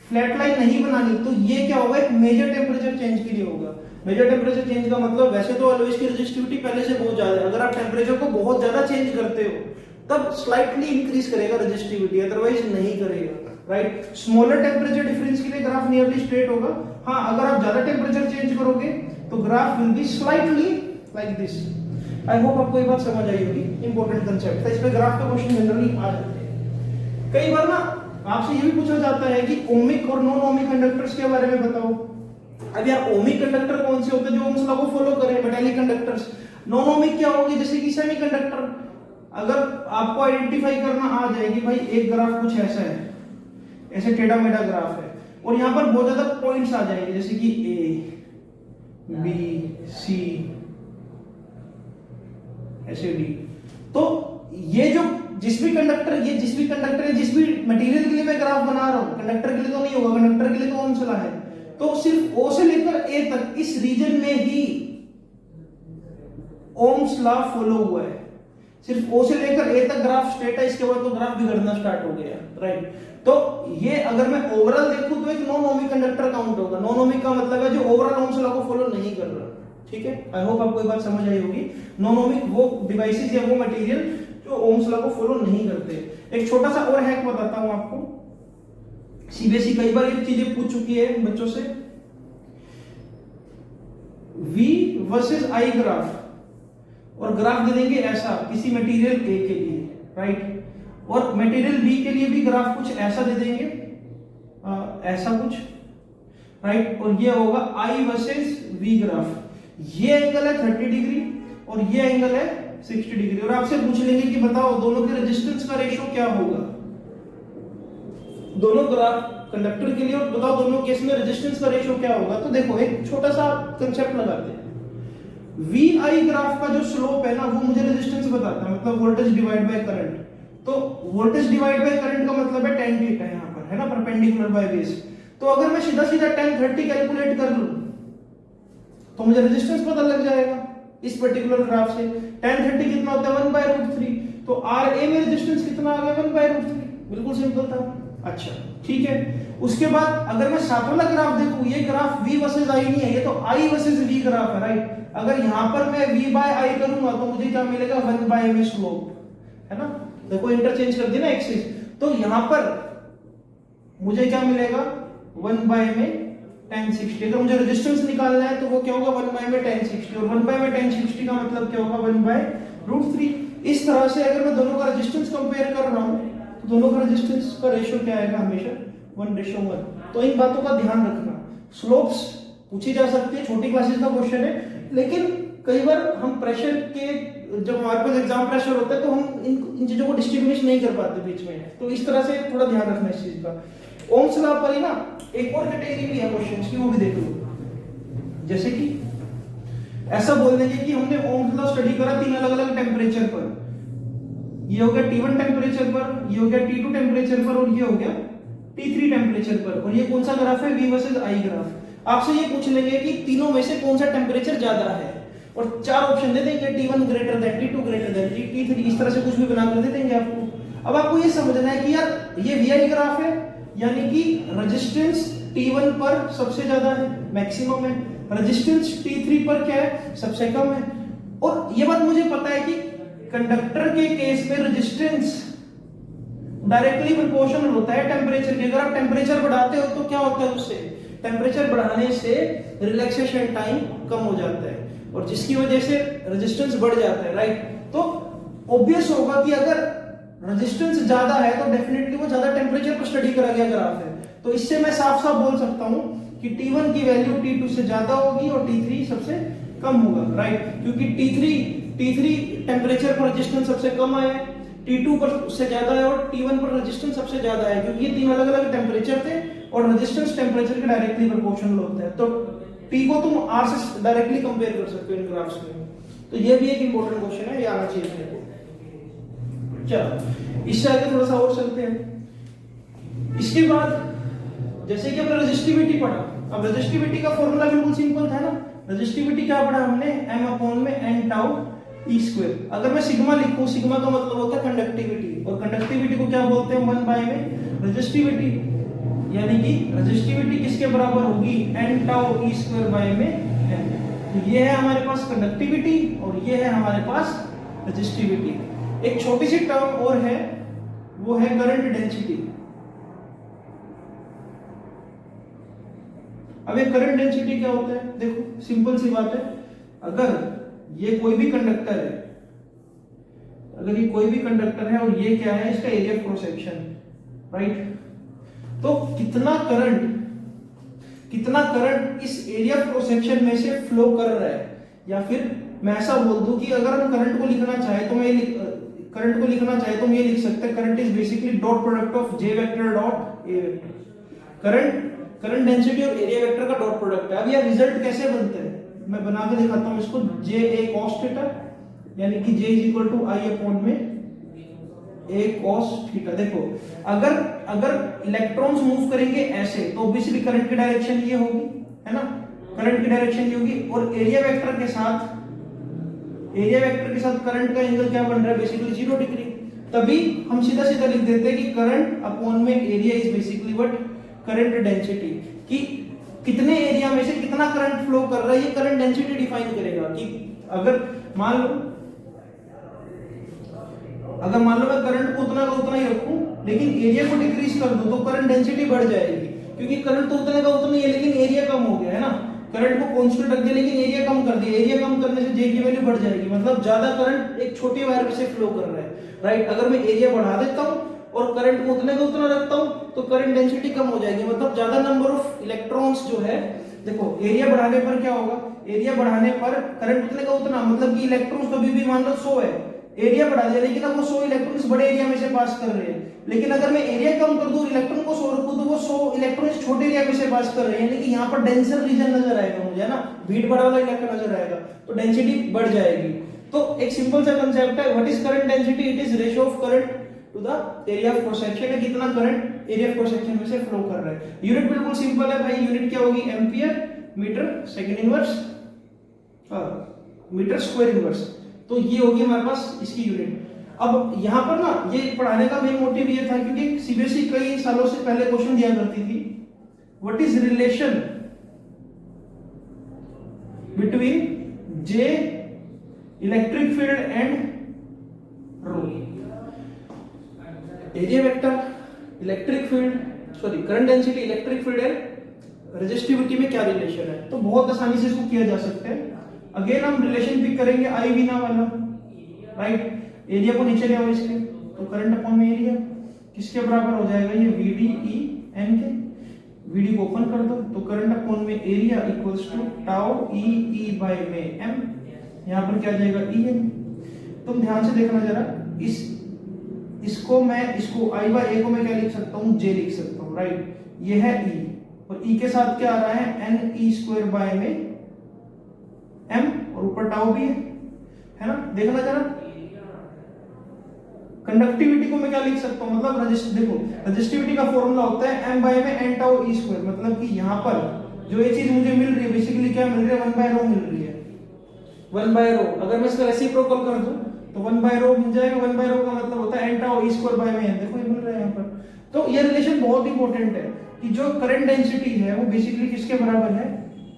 फ्लैट लाइन नहीं बनानी तो ये क्या होगा? एक मेजर टेम्परेचर चेंज के लिए होगा। मेजर टेम्परेचर चेंज का मतलब वैसे तो एलॉयज की रेजिस्टिविटी पहले से बहुत ज्यादा है, अगर आप टेम्परेचर को बहुत ज्यादा चेंज करते हो तब स्लाइटली इंक्रीज करेगा रेजिस्टिविटी, अदरवाइज नहीं करेगा, राइट। स्मॉलर टेम्परेचर डिफरेंस के लिए ग्राफ नियरली स्ट्रेट होगा। हाँ, अगर आप ज्यादा टेम्परेचर चेंज करोगे तो graph will be slightly like this. I hope आपको ये बात समझ आई होगी। इंपॉर्टेंट कंसेप्ट है, इस पे ग्राफ का क्वेश्चन जनरली आ जाते हैं। कई बार ना आपसे ये भी पूछा जाता है कि ओमिक और नॉन ओमिक कंडक्टर्स के बारे में बताओ। अब यार ओमिक कंडक्टर कौन से होते हैं? जो ओम्स लॉ को फॉलो करें, मेटालिक कंडक्टर्स। नॉन ओमिक क्या होगी? जैसे कि सेमीकंडक्टर। अगर आपको आइडेंटिफाई करना आ जाए कि भाई एक ग्राफ कुछ ऐसा है, ऐसे टेढ़ा मेढ़ा ग्राफ है और यहाँ पर बहुत ज्यादा पॉइंट्स आ जाएंगे, जैसे कि ए बी सी ऐसे डी। तो ये जो जिस भी कंडक्टर है, जिस भी मटेरियल के लिए मैं ग्राफ बना रहा हूं, कंडक्टर के लिए तो नहीं होगा, कंडक्टर के लिए तो ओम्स लॉ है, तो सिर्फ ओ से लेकर ए तक इस रीजन में ही ओम्स लॉ फॉलो हुआ है। सिर्फ ओ से लेकर ए तक ग्राफ स्ट्रेट है, इसके बाद तो ग्राफ बिगड़ना स्टार्ट हो गया, राइट। तो ये अगर मैं ओवरऑल देखूं तो एक नॉन ओमिक कंडक्टर काउंट होगा। नॉन ओमिक का मतलब है जो ओवरऑल ओम्स लॉ को फॉलो नहीं कर रहा, ठीक है। आई होप आपको ये बात समझ आई होगी। नॉन ओमिक वो डिवाइसेस या वो मटेरियल जो ओम्स लॉ को फॉलो नहीं करते। एक छोटा सा और हैक बताता हूं आपको। सीबीएसई कई बार ये चीजें पूछ चुकी है बच्चों से। V वर्सेस I ग्राफ, और ग्राफ दे देंगे ऐसा किसी मटेरियल A के लिए, राइट, और मटेरियल B के लिए भी ग्राफ कुछ ऐसा दे देंगे, ऐसा कुछ, राइट। और ये होगा I वर्सेस V ग्राफ। ये एंगल है 30 डिग्री और ये एंगल है 60 डिग्री, और आपसे पूछ लेंगे कि बताओ दोनों के रेजिस्टेंस का रेशियो क्या होगा। दोनों ग्राफ कंडक्टर के लिए और बताओ दोनों केस में रेजिस्टेंस का रेशियो क्या होगा। तो देखो एक छोटा सा कंसेप्ट लगाते हैं। VI ग्राफ का जो स्लोप है ना वो मुझे रेजिस्टेंस बताता है, मतलब वोल्टेज डिवाइड बाय करंट। तो वोल्टेज डिवाइड बाय करंट का मतलब है tan थीटा, यहाँ पर है ना, परपेंडिकुलर बाय बेस। तो अगर मैं सीधा सीधा tan 30 कैलकुलेट कर लूं तो मुझे रेजिस्टेंस पता लग जाएगा इस पर्टिकुलर ग्राफ से। tan 30 कितना होता है? 1/√3। तो RA में रेजिस्टेंस कितना आ गया? 1/√3। बिल्कुल सिंपल था। अच्छा ठीक है। उसके बाद अगर मैं साथ वाला ग्राफ देखूं, ये ग्राफ V वर्सेस I नहीं है, ये तो I वर्सेस V ग्राफ है, राइट। अगर यहां पर मैं V/I करूंगा तो मुझे क्या मिलेगा? 1/m में स्लोप, है ना। देखो इंटरचेंज कर दिया ना एक्सिस, तो यहां पर मुझे क्या मिलेगा? 1/m में tan 60। अगर मुझे रेजिस्टेंस निकालना है तो वो क्या होगा? 1/m में tan 60, और 1/m में tan 60 का मतलब क्या होगा? 1/√3। इस तरह से अगर मैं दोनों का रेजिस्टेंस कंपेयर कर रहा हूं तो दोनों का रेजिस्टेंस का रेशियो क्या आएगा? हमेशा 1:1। तो इन बातों का ध्यान रखना। स्लोप्स पूछी जा सकती है, छोटी क्लासेस का क्वेश्चन है, लेकिन कई बार हम प्रेशर के, जब हमारे पास एग्जाम प्रेशर होता है तो हम इन चीजों को डिस्ट्रीब्यूट नहीं कर पाते बीच में, तो इस तरह से थोड़ा ध्यान रखना इस चीज का। ओम्स लॉ पर ही ना एक और कैटेगरी भी है क्वेश्चंस की, वो भी देख लो। जैसे कि ऐसा बोल देंगे कि हमने ओम्स लॉ स्टडी करा 3 अलग अलग टेम्परेचर पर। ये हो गया T1 टेम्परेचर पर, ये हो गया T2 टेम्परेचर पर, और ये हो गया T3 टेम्परेचर पर। और ये कौन सा ग्राफ है? V versus I graph. आपसे ये पूछ लेंगे कि तीनों में से कौन सा टेम्परेचर ज्यादा है, और 4 ऑप्शन दे देंगे, T1 greater than T2 greater than T3, इस तरह से कुछ भी बनाकर दे देंगे आपको। अब आपको ये समझना है कि यार ये VI ग्राफ है, यानी कि रेजिस्टेंस T1 पर सबसे ज्यादा है, मैक्सिमम है। रेजिस्टेंस T3 पर क्या है? सबसे कम है। और ये बात मुझे पता है कि कंडक्टर के केस में रेजिस्टेंस डायरेक्टली प्रोपोर्शनल होता है टेम्परेचर के। अगर आप टेम्परेचर बढ़ाते हो तो क्या होता है? उससे टेम्परेचर बढ़ाने से रिलैक्सेशन टाइम कम हो जाता है, और जिसकी वजह से रेजिस्टेंस बढ़ जाता है, राइट। तो ऑब्वियस होगा कि अगर रेजिस्टेंस ज्यादा है तो डेफिनेटली वो ज्यादा टेम्परेचर पर स्टडी करा गया ग्राफ है। तो इससे मैं साफ साफ बोल सकता हूं कि T1 की वैल्यू T2 से ज्यादा होगी और T3 सबसे कम होगा, राइट, क्योंकि T3 टेम्परेचर पर रेजिस्टेंस सबसे कम आया है, T2 पर उससे ज्यादा है और T1 पर रेजिस्टेंस सबसे ज्यादा है, क्योंकि ये तीन अलग अलग टेम्परेचर थे और रेजिस्टेंस टेम्परेचर के डायरेक्टली प्रोपोर्शनल होता है। तो T को तुम R से डायरेक्टली कंपेयर कर सकते हो इन ग्राफ्स में। तो ये भी एक इंपॉर्टेंट क्वेश्चन है, ये आना चाहिए मेरे को। चलो इससे आगे थोड़ा सा और चलते हैं। इसके बाद जैसे कि हमने रेजिस्टिविटी पढ़ा, अब रेजिस्टिविटी का फॉर्मूला बिल्कुल सिंपल था ना। रेजिस्टिविटी क्या पढ़ा हमने, m अपॉन में n टाउ ई स्क्वायर। अगर मैं सिग्मा लिखूं, सिग्मा का मतलब होता है कंडक्टिविटी, और कंडक्टिविटी को क्या बोलते हैं, 1 बाय में रेजिस्टिविटी, यानी कि रेजिस्टिविटी किसके बराबर होगी, n tau E square by में n। तो ये है हमारे पास कंडक्टिविटी और ये है हमारे पास रेजिस्टिविटी। एक छोटी सी टर्म और है, वो है करंट डेंसिटी। अब ये करंट डेंसिटी क्या होता है, देखो सिंपल सी बात है, अगर ये कोई भी कंडक्टर है, अगर ये कोई भी कंडक्टर है और ये क्या है, इसका area of cross section, right, तो कितना करंट इस एरिया ऑफ क्रॉस सेक्शन में से फ्लो कर रहा है, या फिर मैं ऐसा बोल दूं कि अगर हम करंट को लिखना चाहे तो हम ये लिख सकते हैं, current is basically dot product of J vector dot A vector. Current density और एरिया वेक्टर का डॉट प्रोडक्ट है। अब ये रिजल्ट कैसे बनते हैं, मैं बना के दिखाता हूं इसको, जे ए कॉस थीटा, यानी कि J is equal to I upon में ए कॉस थीटा। देखो अगर इलेक्ट्रॉन्स मूव करेंगे ऐसे तो ऑब्वियसली करंट की डायरेक्शन ये होगी, है ना, करंट की डायरेक्शन ये होगी, और एरिया वेक्टर के साथ करंट का एंगल क्या बन रहा है, बेसिकली 0 डिग्री। तभी हम सीधा सीधा लिख देते हैं कि करंट अपॉन में area is basically what, current density, कि कितने एरिया में से कितना करंट फ्लो कर रहा है, ये करंट डेंसिटी डिफाइन करेगा। कि अगर मान लो मैं करंट को उतना का उतना ही रखूं, लेकिन एरिया को डिक्रीज कर दूं, तो करंट डेंसिटी बढ़ जाएगी, क्योंकि करंट तो उतने का उतना ही है लेकिन एरिया कम हो गया है ना। करंट को कांस्टेंट रख दिया लेकिन एरिया कम कर दिया, एरिया कम करने से जे की वैल्यू बढ़ जाएगी, मतलब ज्यादा करंट एक छोटी वायर में से फ्लो कर रहा है, राइट। अगर मैं एरिया बढ़ा देता हूं और करंट को उतने का उतना रखता हूं तो करंट डेंसिटी कम हो जाएगी, मतलब ज्यादा नंबर ऑफ इलेक्ट्रॉन्स जो है, देखो एरिया बढ़ाने पर क्या होगा, एरिया बढ़ाने पर करंट उतने का उतना, मतलब कि इलेक्ट्रॉन्स कभी भी मान लो 100 है, एरिया बढ़ा दिया लेकिन अब वो 100 इलेक्ट्रॉन्स बड़े एरिया में से पास कर रहे हैं। लेकिन अगर मैं एरिया कम कर दूं, इलेक्ट्रॉन को 100 रखूं, तो वो 100 इलेक्ट्रॉन्स छोटे एरिया में से पास कर रहे हैं, यानी कि यहाँ पर डेंसर रीजन नजर आएगा मुझे, है ना, भीड़ भाड़ वाला इलाका नजर आएगा, तो डेंसिटी बढ़ जाएगी। तो एक सिंपल सा कंसेप्ट है, what is current density, it is ratio of current to the area of cross section, है कितना current area of cross section में से फ्लो कर रहा है। यूनिट बिल्कुल सिंपल है भाई, यूनिट क्या होगी, ampere metre second inverse metre square inverse, तो ये होगी हमारे पास इसकी यूनिट। अब यहाँ पर ना ये पढ़ाने का मेन मोटिव ये था क्योंकि सीबीएसई कई सालों से पहले क्वेश्चन दिया करती थी, what is relation between J electric field and rho, area vector electric field, sorry current density electric field and resistivity में क्या रिलेशन है। तो बहुत आसानी से इसको किया जा सकता है। अगेन हम रिलेशन पिक करेंगे आई विना वाला, राइट, एरिया को नीचे ले आओ इसके, तो करंट अपॉन में एरिया किसके बराबर हो जाएगा, ये वीडी ई एन के, वीडी को ओपन कर दो तो करंट अपॉन में area equals to tau E by में एम, यहाँ पर क्या जाएगा ई एन। तुम ध्यान से देखना जरा, इसको आई बाय ए को मैं क्या लिख सकता हूँ, जे लिख सकता हूँ, राइट, ये है ई, और ई के साथ क्या आ रहा है, एन ई स्क्वायर बाय में एम, और ऊपर टाउ भी है ना, देखना जरा। कंडक्टिविटी को मैं क्या लिख सकता हूं, मतलब देखो रेजिस्टिविटी का फॉर्मूला होता है m बाय में n टाउ ई स्क्वायर, मतलब कि यहां पर जो ये चीज मुझे मिल रही है बेसिकली क्या मिल रही है, 1 बाय रो मिल रही है, 1 बाय रो। अगर मैं इसका रेसिप्रोकल कर दूं तो 1 बाय रो मिल जाएगा, 1 बाय रो का मतलब होता है n tau E square by में n, देखो ये मिल रहा है यहां पर। तो ये रिलेशन बहुत इंपॉर्टेंट है कि जो करंट डेंसिटी है वो बेसिकली किसके बराबर है,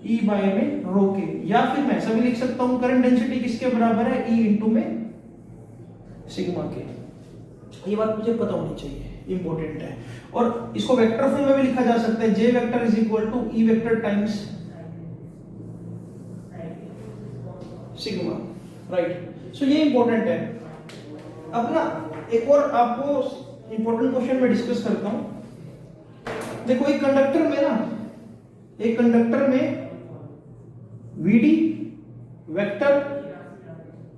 E बाय में रो के, या फिर मैं ऐसा भी लिख सकता हूं करंट डेंसिटी किसके बराबर है, E इनटू में सिग्मा के। ये बात मुझे पता होनी चाहिए, इंपॉर्टेंट है। और इसको वेक्टर फॉर्म में भी लिखा जा सकता है, J vector is equal to E vector times sigma, right. So ये इंपॉर्टेंट है। अब ना एक और आपको इंपॉर्टेंट क्वेश्चन में डिस्कस करता हूं। देखो एक कंडक्टर में ना एक कंडक्टर में VD वेक्टर,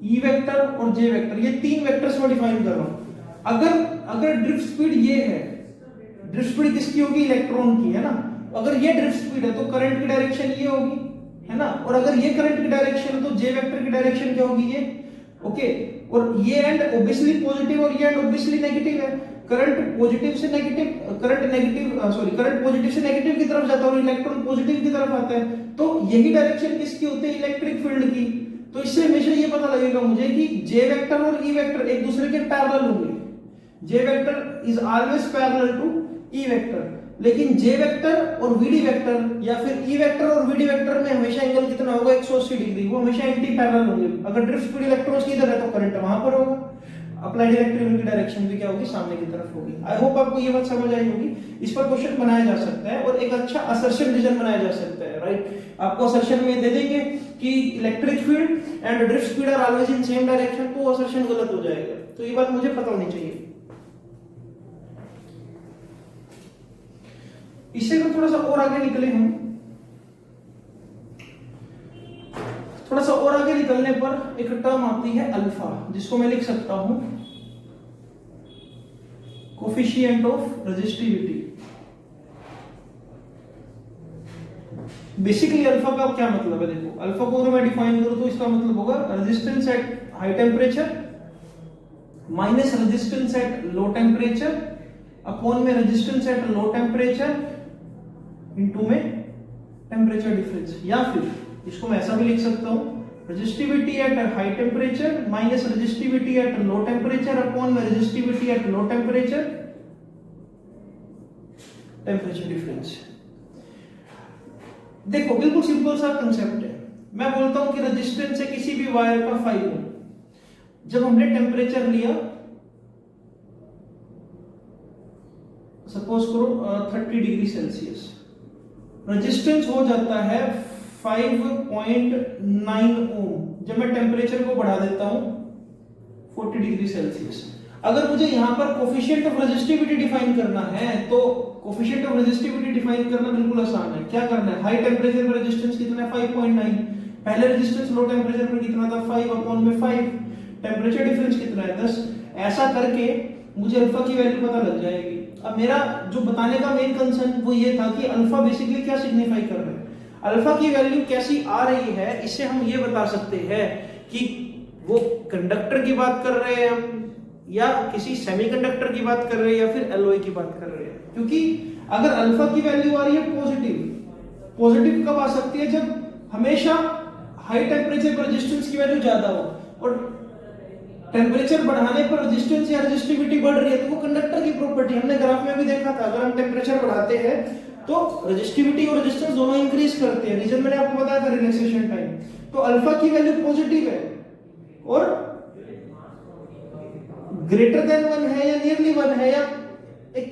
E वेक्टर और J वेक्टर, ये 3 वेक्टर्स में डिफाइन कर रहा हूं। अगर ड्रिफ्ट स्पीड ये है, ड्रिफ्ट स्पीड किसकी होगी? इलेक्ट्रॉन की, है ना। अगर ये ड्रिफ्ट स्पीड है तो करंट की डायरेक्शन ये होगी, है ना। और अगर ये करंट की डायरेक्शन है तो J वेक्टर की डायरेक्शन क्या होगी? ये, ओके। और ये एंड ऑब्वियसली पॉजिटिव और ये एंड ऑब्वियसली नेगेटिव है। करंट पॉजिटिव से नेगेटिव, करंट पॉजिटिव से नेगेटिव की तरफ जाता है और इलेक्ट्रॉन पॉजिटिव की तरफ आता है। तो यही डायरेक्शन किसकी होती है? इलेक्ट्रिक फील्ड की। तो इससे हमेशा ये पता लगेगा मुझे कि J वेक्टर और E वेक्टर एक दूसरे के पैरेलल होंगे। J vector is always parallel to E vector, लेकिन J वेक्टर और VD वेक्टर या फिर E वेक्टर और VD वेक्टर में हमेशा एंगल कितना होगा? 180 डिग्री। वो हमेशा एंटी पैरेलल होंगे। अगर ड्रिफ्ट स्पीड इलेक्ट्रॉन्स की इधर है तो करंट वहां पर होगा, अप्लाइड इलेक्ट्रिक फील्ड की डायरेक्शन भी क्या होगी? सामने की तरफ होगी। आई होप आपको ये बात समझ आई होगी। इस पर क्वेश्चन बनाया जा सकता है और एक अच्छा असर्शन रीजन बनाया जा सकता है, राइट। आपको असर्शन में दे देंगे कि electric field and drift speed are always in same direction, तो असर्शन गलत हो जाएगा। तो ये बात मुझे पता होनी चाहिए। इससे अगर थोड़ा सा और आगे निकले हम, थोड़ा सा और आगे निकलने पर एक टर्म आती है अल्फा, जिसको मैं लिख सकता हूं coefficient of resistivity. Basically alpha का क्या मतलब है? देखो, अल्फा को अगर मैं डिफाइन करूं तो इसका मतलब होगा resistance at high temperature minus resistance at low temperature upon में resistance at low temperature into में टेम्परेचर डिफरेंस। या फिर इसको मैं ऐसा भी लिख सकता हूं, resistivity at high temperature minus resistivity at low temperature upon में resistivity at low temperature temperature difference. देखो, बिल्कुल सिंपल सा कंसेप्ट है। मैं बोलता हूं कि रेजिस्टेंस है किसी भी वायर का 5 ओम। जब हमने टेम्परेचर लिया, सपोज करो 30 डिग्री सेल्सियस, रेजिस्टेंस हो जाता है 5.9 ओम। जब मैं टेम्परेचर को बढ़ा देता हूं 40 डिग्री सेल्सियस। अगर मुझे यहां पर कोफिशिएंट ऑफ रेजिस्टिविटी डिफाइन करना है तो कोफिशिएंट ऑफ रेजिस्टिविटी डिफाइन करना बिल्कुल आसान है। क्या करना है? हाई टेम्परेचर पर रेजिस्टेंस कितना है? 5.9। पहले रेजिस्टेंस लो टेम्परेचर पर कितना था? 5 अपॉन में 5। टेम्परेचर डिफरेंस कितना है? 10। ऐसा करके मुझे अल्फा की वैल्यू पता लग जाएगी। अब मेरा जो बताने का मेन कंसर्न वो ये था कि अल्फा बेसिकली क्या सिग्निफाई कर रहा है, अल्फा की वैल्यू कैसी आ रही है। इससे हम ये बता सकते हैं कि वो कंडक्टर की बात कर रहे हैं हम, या किसी सेमीकंडक्टर की बात कर रहे हैं, या फिर एलॉय की बात कर रहे हैं। क्योंकि अगर अल्फा की वैल्यू आ रही है पॉजिटिव, पॉजिटिव कब आ सकती है? जब हमेशा हाई टेम्परेचर पर रेजिस्टेंस की वैल्यू ज्यादा हो और टेम्परेचर बढ़ाने पर रेजिस्टेंस या रेजिस्टिविटी बढ़ रही है, तो वो कंडक्टर की प्रॉपर्टी हमने ग्राफ में भी देखा था। अगर हम टेम्परेचर बढ़ाते हैं तो रेजिस्टिविटी और रेजिस्टेंस दोनों इंक्रीज करते हैं। रीजन मैंने आपको बताया था, रिलैक्सेशन टाइम। तो अल्फा की वैल्यू पॉजिटिव है और ग्रेटर देन 1 है या नियरली 1 है, या एक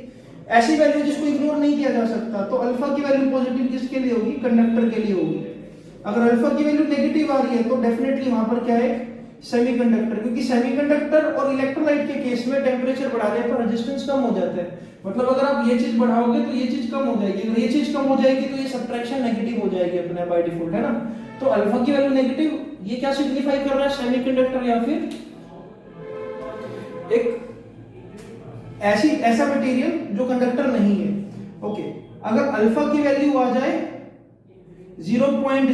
ऐसी वैल्यू जिसको इग्नोर नहीं किया जा सकता। तो अल्फा की वैल्यू पॉजिटिव किसके लिए होगी? कंडक्टर के लिए होगी। अगर अल्फा की वैल्यू नेगेटिव आ रही है तो डेफिनेटली वहां पर क्या है? सेमीकंडक्टर। क्योंकि सेमीकंडक्टर और इलेक्ट्रोलाइट के केस में टेम्परेचर बढ़ाने पर रेजिस्टेंस कम हो जाता है। मतलब अगर आप ये चीज बढ़ाओगे तो ये चीज कम हो जाएगी, अगर ये चीज कम हो जाएगी तो ये सब्ट्रैक्शन नेगेटिव हो जाएगी अपने बाय डिफॉल्ट, है ना। तो अल्फा की वैल्यू नेगेटिव, ये क्या सिग्निफाई कर रहा है? सेमीकंडक्टर या फिर एक ऐसा मटेरियल जो कंडक्टर नहीं है। ओके, अगर अल्फा की वैल्यू आ जाए 0.0003,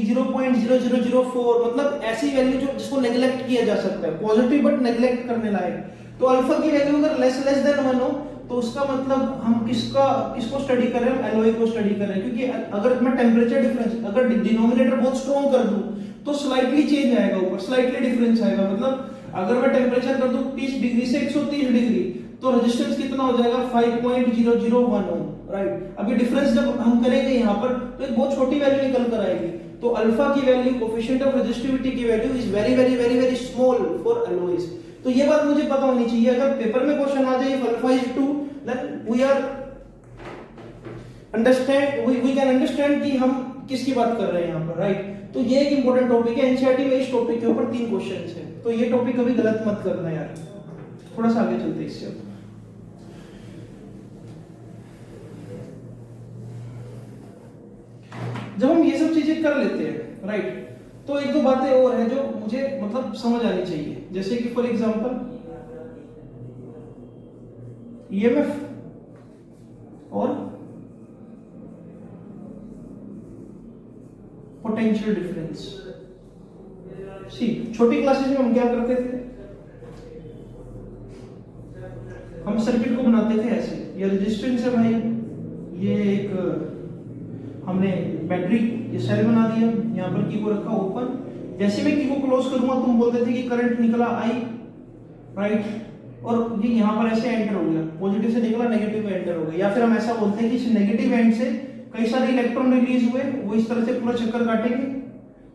0.0004, मतलब ऐसी वैल्यू जो जिसको नेग्लेक्ट किया जा सकता है, पॉजिटिव बट नेग्लेक्ट करने लायक। तो अल्फा की वैल्यू अगर लेस देन 1 हो तो उसका मतलब हम किसको स्टडी कर रहे हैं? एलॉय को स्टडी कर रहे हैं। क्योंकि अगर मैं टेम्परेचर डिफरेंस, अगर डिनोमिनेटर बहुत स्ट्रॉन्ग कर दूं तो स्लाइटली चेंज आएगा, ऊपर स्लाइटली डिफरेंस आएगा। मतलब अगर मैं टेम्परेचर कर दूं 30 डिग्री से 130 डिग्री तो रेजिस्टेंस कितना हो जाएगा? 5.001 ओम, राइट। अभी डिफरेंस जब हम करेंगे यहाँ पर तो एक बहुत छोटी वैल्यू निकल कर आएगी। तो अल्फा की वैल्यू, कोएफिशिएंट ऑफ रेजिस्टिविटी की value is very very very very small for alloys. तो ये बात मुझे पता होनी चाहिए। अगर पेपर में क्वेश्चन आ जाए if alpha is 2, then we can understand कि हम किसकी बात कर रहे हैं यहाँ पर, राइट। तो ये एक इंपॉर्टेंट टॉपिक है। एनसीईआरटी में इस टॉपिक के ऊपर 3 क्वेश्चंस हैं, तो ये टॉपिक कभी गलत मत करना यार। थोड़ा सा आगे चलते हैं इससे। कर लेते हैं, राइट। तो एक दो बातें और हैं जो मुझे मतलब समझ आनी चाहिए, जैसे कि फॉर एग्जांपल ईएमएफ और पोटेंशियल डिफरेंस। सी छोटी क्लासेस में हम क्या करते थे, हम सर्किट को बनाते थे ऐसे, ये रेजिस्टेंस है भाई, ये एक हमने बैटरी ये सेल बना दिया, यहाँ पर की को रखा ओपन, जैसे मैं की को क्लोज करूंगा तुम बोलते थे कि करंट निकला आई, राइट, और ये यहाँ पर ऐसे एंटर हो गया, पॉजिटिव से निकला नेगेटिव में एंटर हो गया, या फिर हम ऐसा बोलते हैं कि इस नेगेटिव एंड से कई सारे इलेक्ट्रॉन रिलीज हुए, वो इस तरह से पूरा चक्कर काटेंगे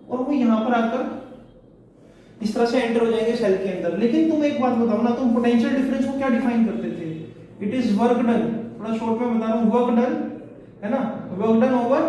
और वो यहाँ पर आकर इस तरह से एंटर हो जाएंगे सेल के अंदर। लेकिन तुम एक बात बताओ ना, तुम पोटेंशियल डिफरेंस को क्या डिफाइन करते थे? इट इज वर्क डन, थोड़ा शॉर्ट में बता रहा हूं, वर्क डन है ना, work done over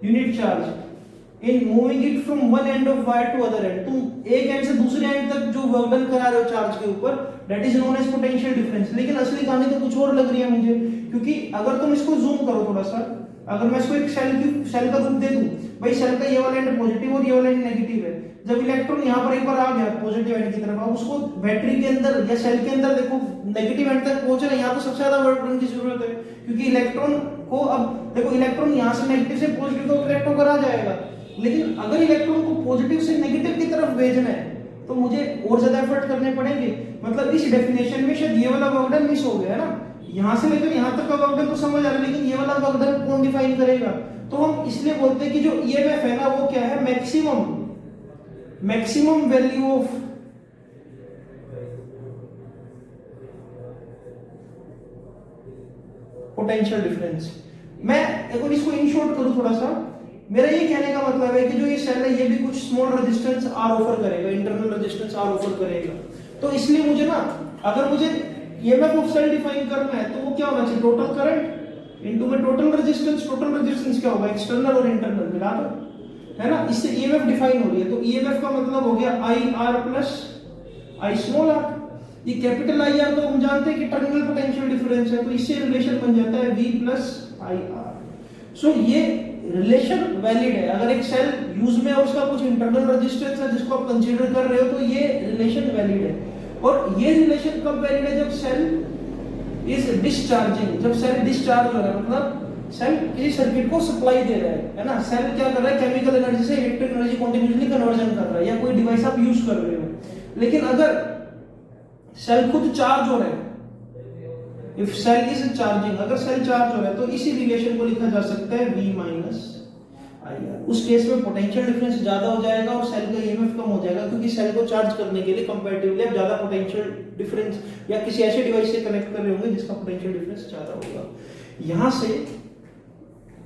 unit charge in moving it from one end of wire to other end. तुम एक एंड से दूसरे एंड तक जो वर्क डन करा रहे हो चार्ज के ऊपर, that is known as potential difference. लेकिन असली कहानी तो कुछ और लग रही है मुझे, क्योंकि अगर तुम इसको जूम करो थोड़ा सा, अगर मैं इसको एक सेल का रूप दे दूं, भाई सेल का ये वाला एंड पॉजिटिव और ये वाला एंड नेगेटिव है, जब इलेक्ट्रॉन यहाँ पर एक बार आ गया पॉजिटिव एंड की तरफ, अब उसको बैटरी के अंदर या सेल के अंदर देखो नेगेटिव एंड तक पहुंच रहा है, यहाँ तो सबसे ज्यादा वर्क डन की जरूरत है, क्योंकि इलेक्ट्रॉन को अब देखो, इलेक्ट्रॉन यहाँ से नेगेटिव से पॉजिटिव तो इलेक्ट्रॉन पर आ जाएगा, लेकिन अगर इलेक्ट्रॉन को पॉजिटिव से नेगेटिव की तरफ भेजना है तो मुझे और ज्यादा एफर्ट करने पड़ेंगे। मतलब इस डेफिनेशन में शायद ये वाला वर्क डन मिस हो गया है ना, यहां से लेकर यहां तक का वर्क डन तो समझ आ रहा है, लेकिन ये वाला वर्क डन कौन डिफाइन करेगा? तो हम इसलिए बोलते हैं कि जो ईएमएफ है ना, वो क्या है, maximum value of potential difference. मैं अगर इसको इन शॉर्ट करूं थोड़ा सा, मेरा ये कहने का मतलब है कि जो ये सेल है ये भी कुछ स्मॉल रेजिस्टेंस आर ऑफर करेगा, इंटरनल रेजिस्टेंस आर ऑफर करेगा। तो इसलिए मुझे ना, अगर मुझे ईएमएफ ऑफ सेल डिफाइन करना है तो वो क्या होना चाहिए, टोटल करंट इनटू में टोटल रेजिस्टेंस। टोटल रेजिस्टेंस क्या होगा, एक्सटर्नल और इंटरनल मिला दो, है ना, इससे ईएमएफ डिफाइन हो रही है। तो ईएमएफ का मतलब हो गया I R plus I small R. ये कैपिटल आई आर तो हम जानते हैं कि टर्मिनल पोटेंशियल डिफरेंस है, तो इससे रिलेशन बन जाता है V प्लस आई आर। सो ये रिलेशन वैलिड है। अगर एक सेल यूज में और उसका कुछ इंटरनल रेजिस्टेंस है जिसको आप कंसीडर कर रहे हो, तो ये रिलेशन वैलिड है। और ये रिलेशन कब वैलिड है, जब सेल इज डिस्चार्जिंग, जब सेल डिस्चार्ज हो रहा है, मतलब सेल किसी सर्किट को सप्लाई दे रहा है ना, सेल क्या कर रहा है, केमिकल एनर्जी से इलेक्ट्रिक एनर्जी कॉन्टिन्यूसली कन्वर्जन कर रहा है, या कोई डिवाइस आप यूज कर रहे हो। लेकिन अगर सेल खुद चार्ज हो रहा है, इफ सेल इज चार्जिंग, अगर सेल चार्ज हो रहा है तो इसी रिलेशन को लिखा जा सकता है V माइनस आई आर। उस केस में पोटेंशियल डिफरेंस ज्यादा हो जाएगा और सेल का ईएमएफ कम हो जाएगा, क्योंकि सेल को चार्ज करने के लिए कंपैरेटिवली आप ज्यादा पोटेंशियल डिफरेंस या किसी ऐसे डिवाइस से कनेक्ट कर रहे होंगे जिसका पोटेंशियल डिफरेंस ज्यादा होगा।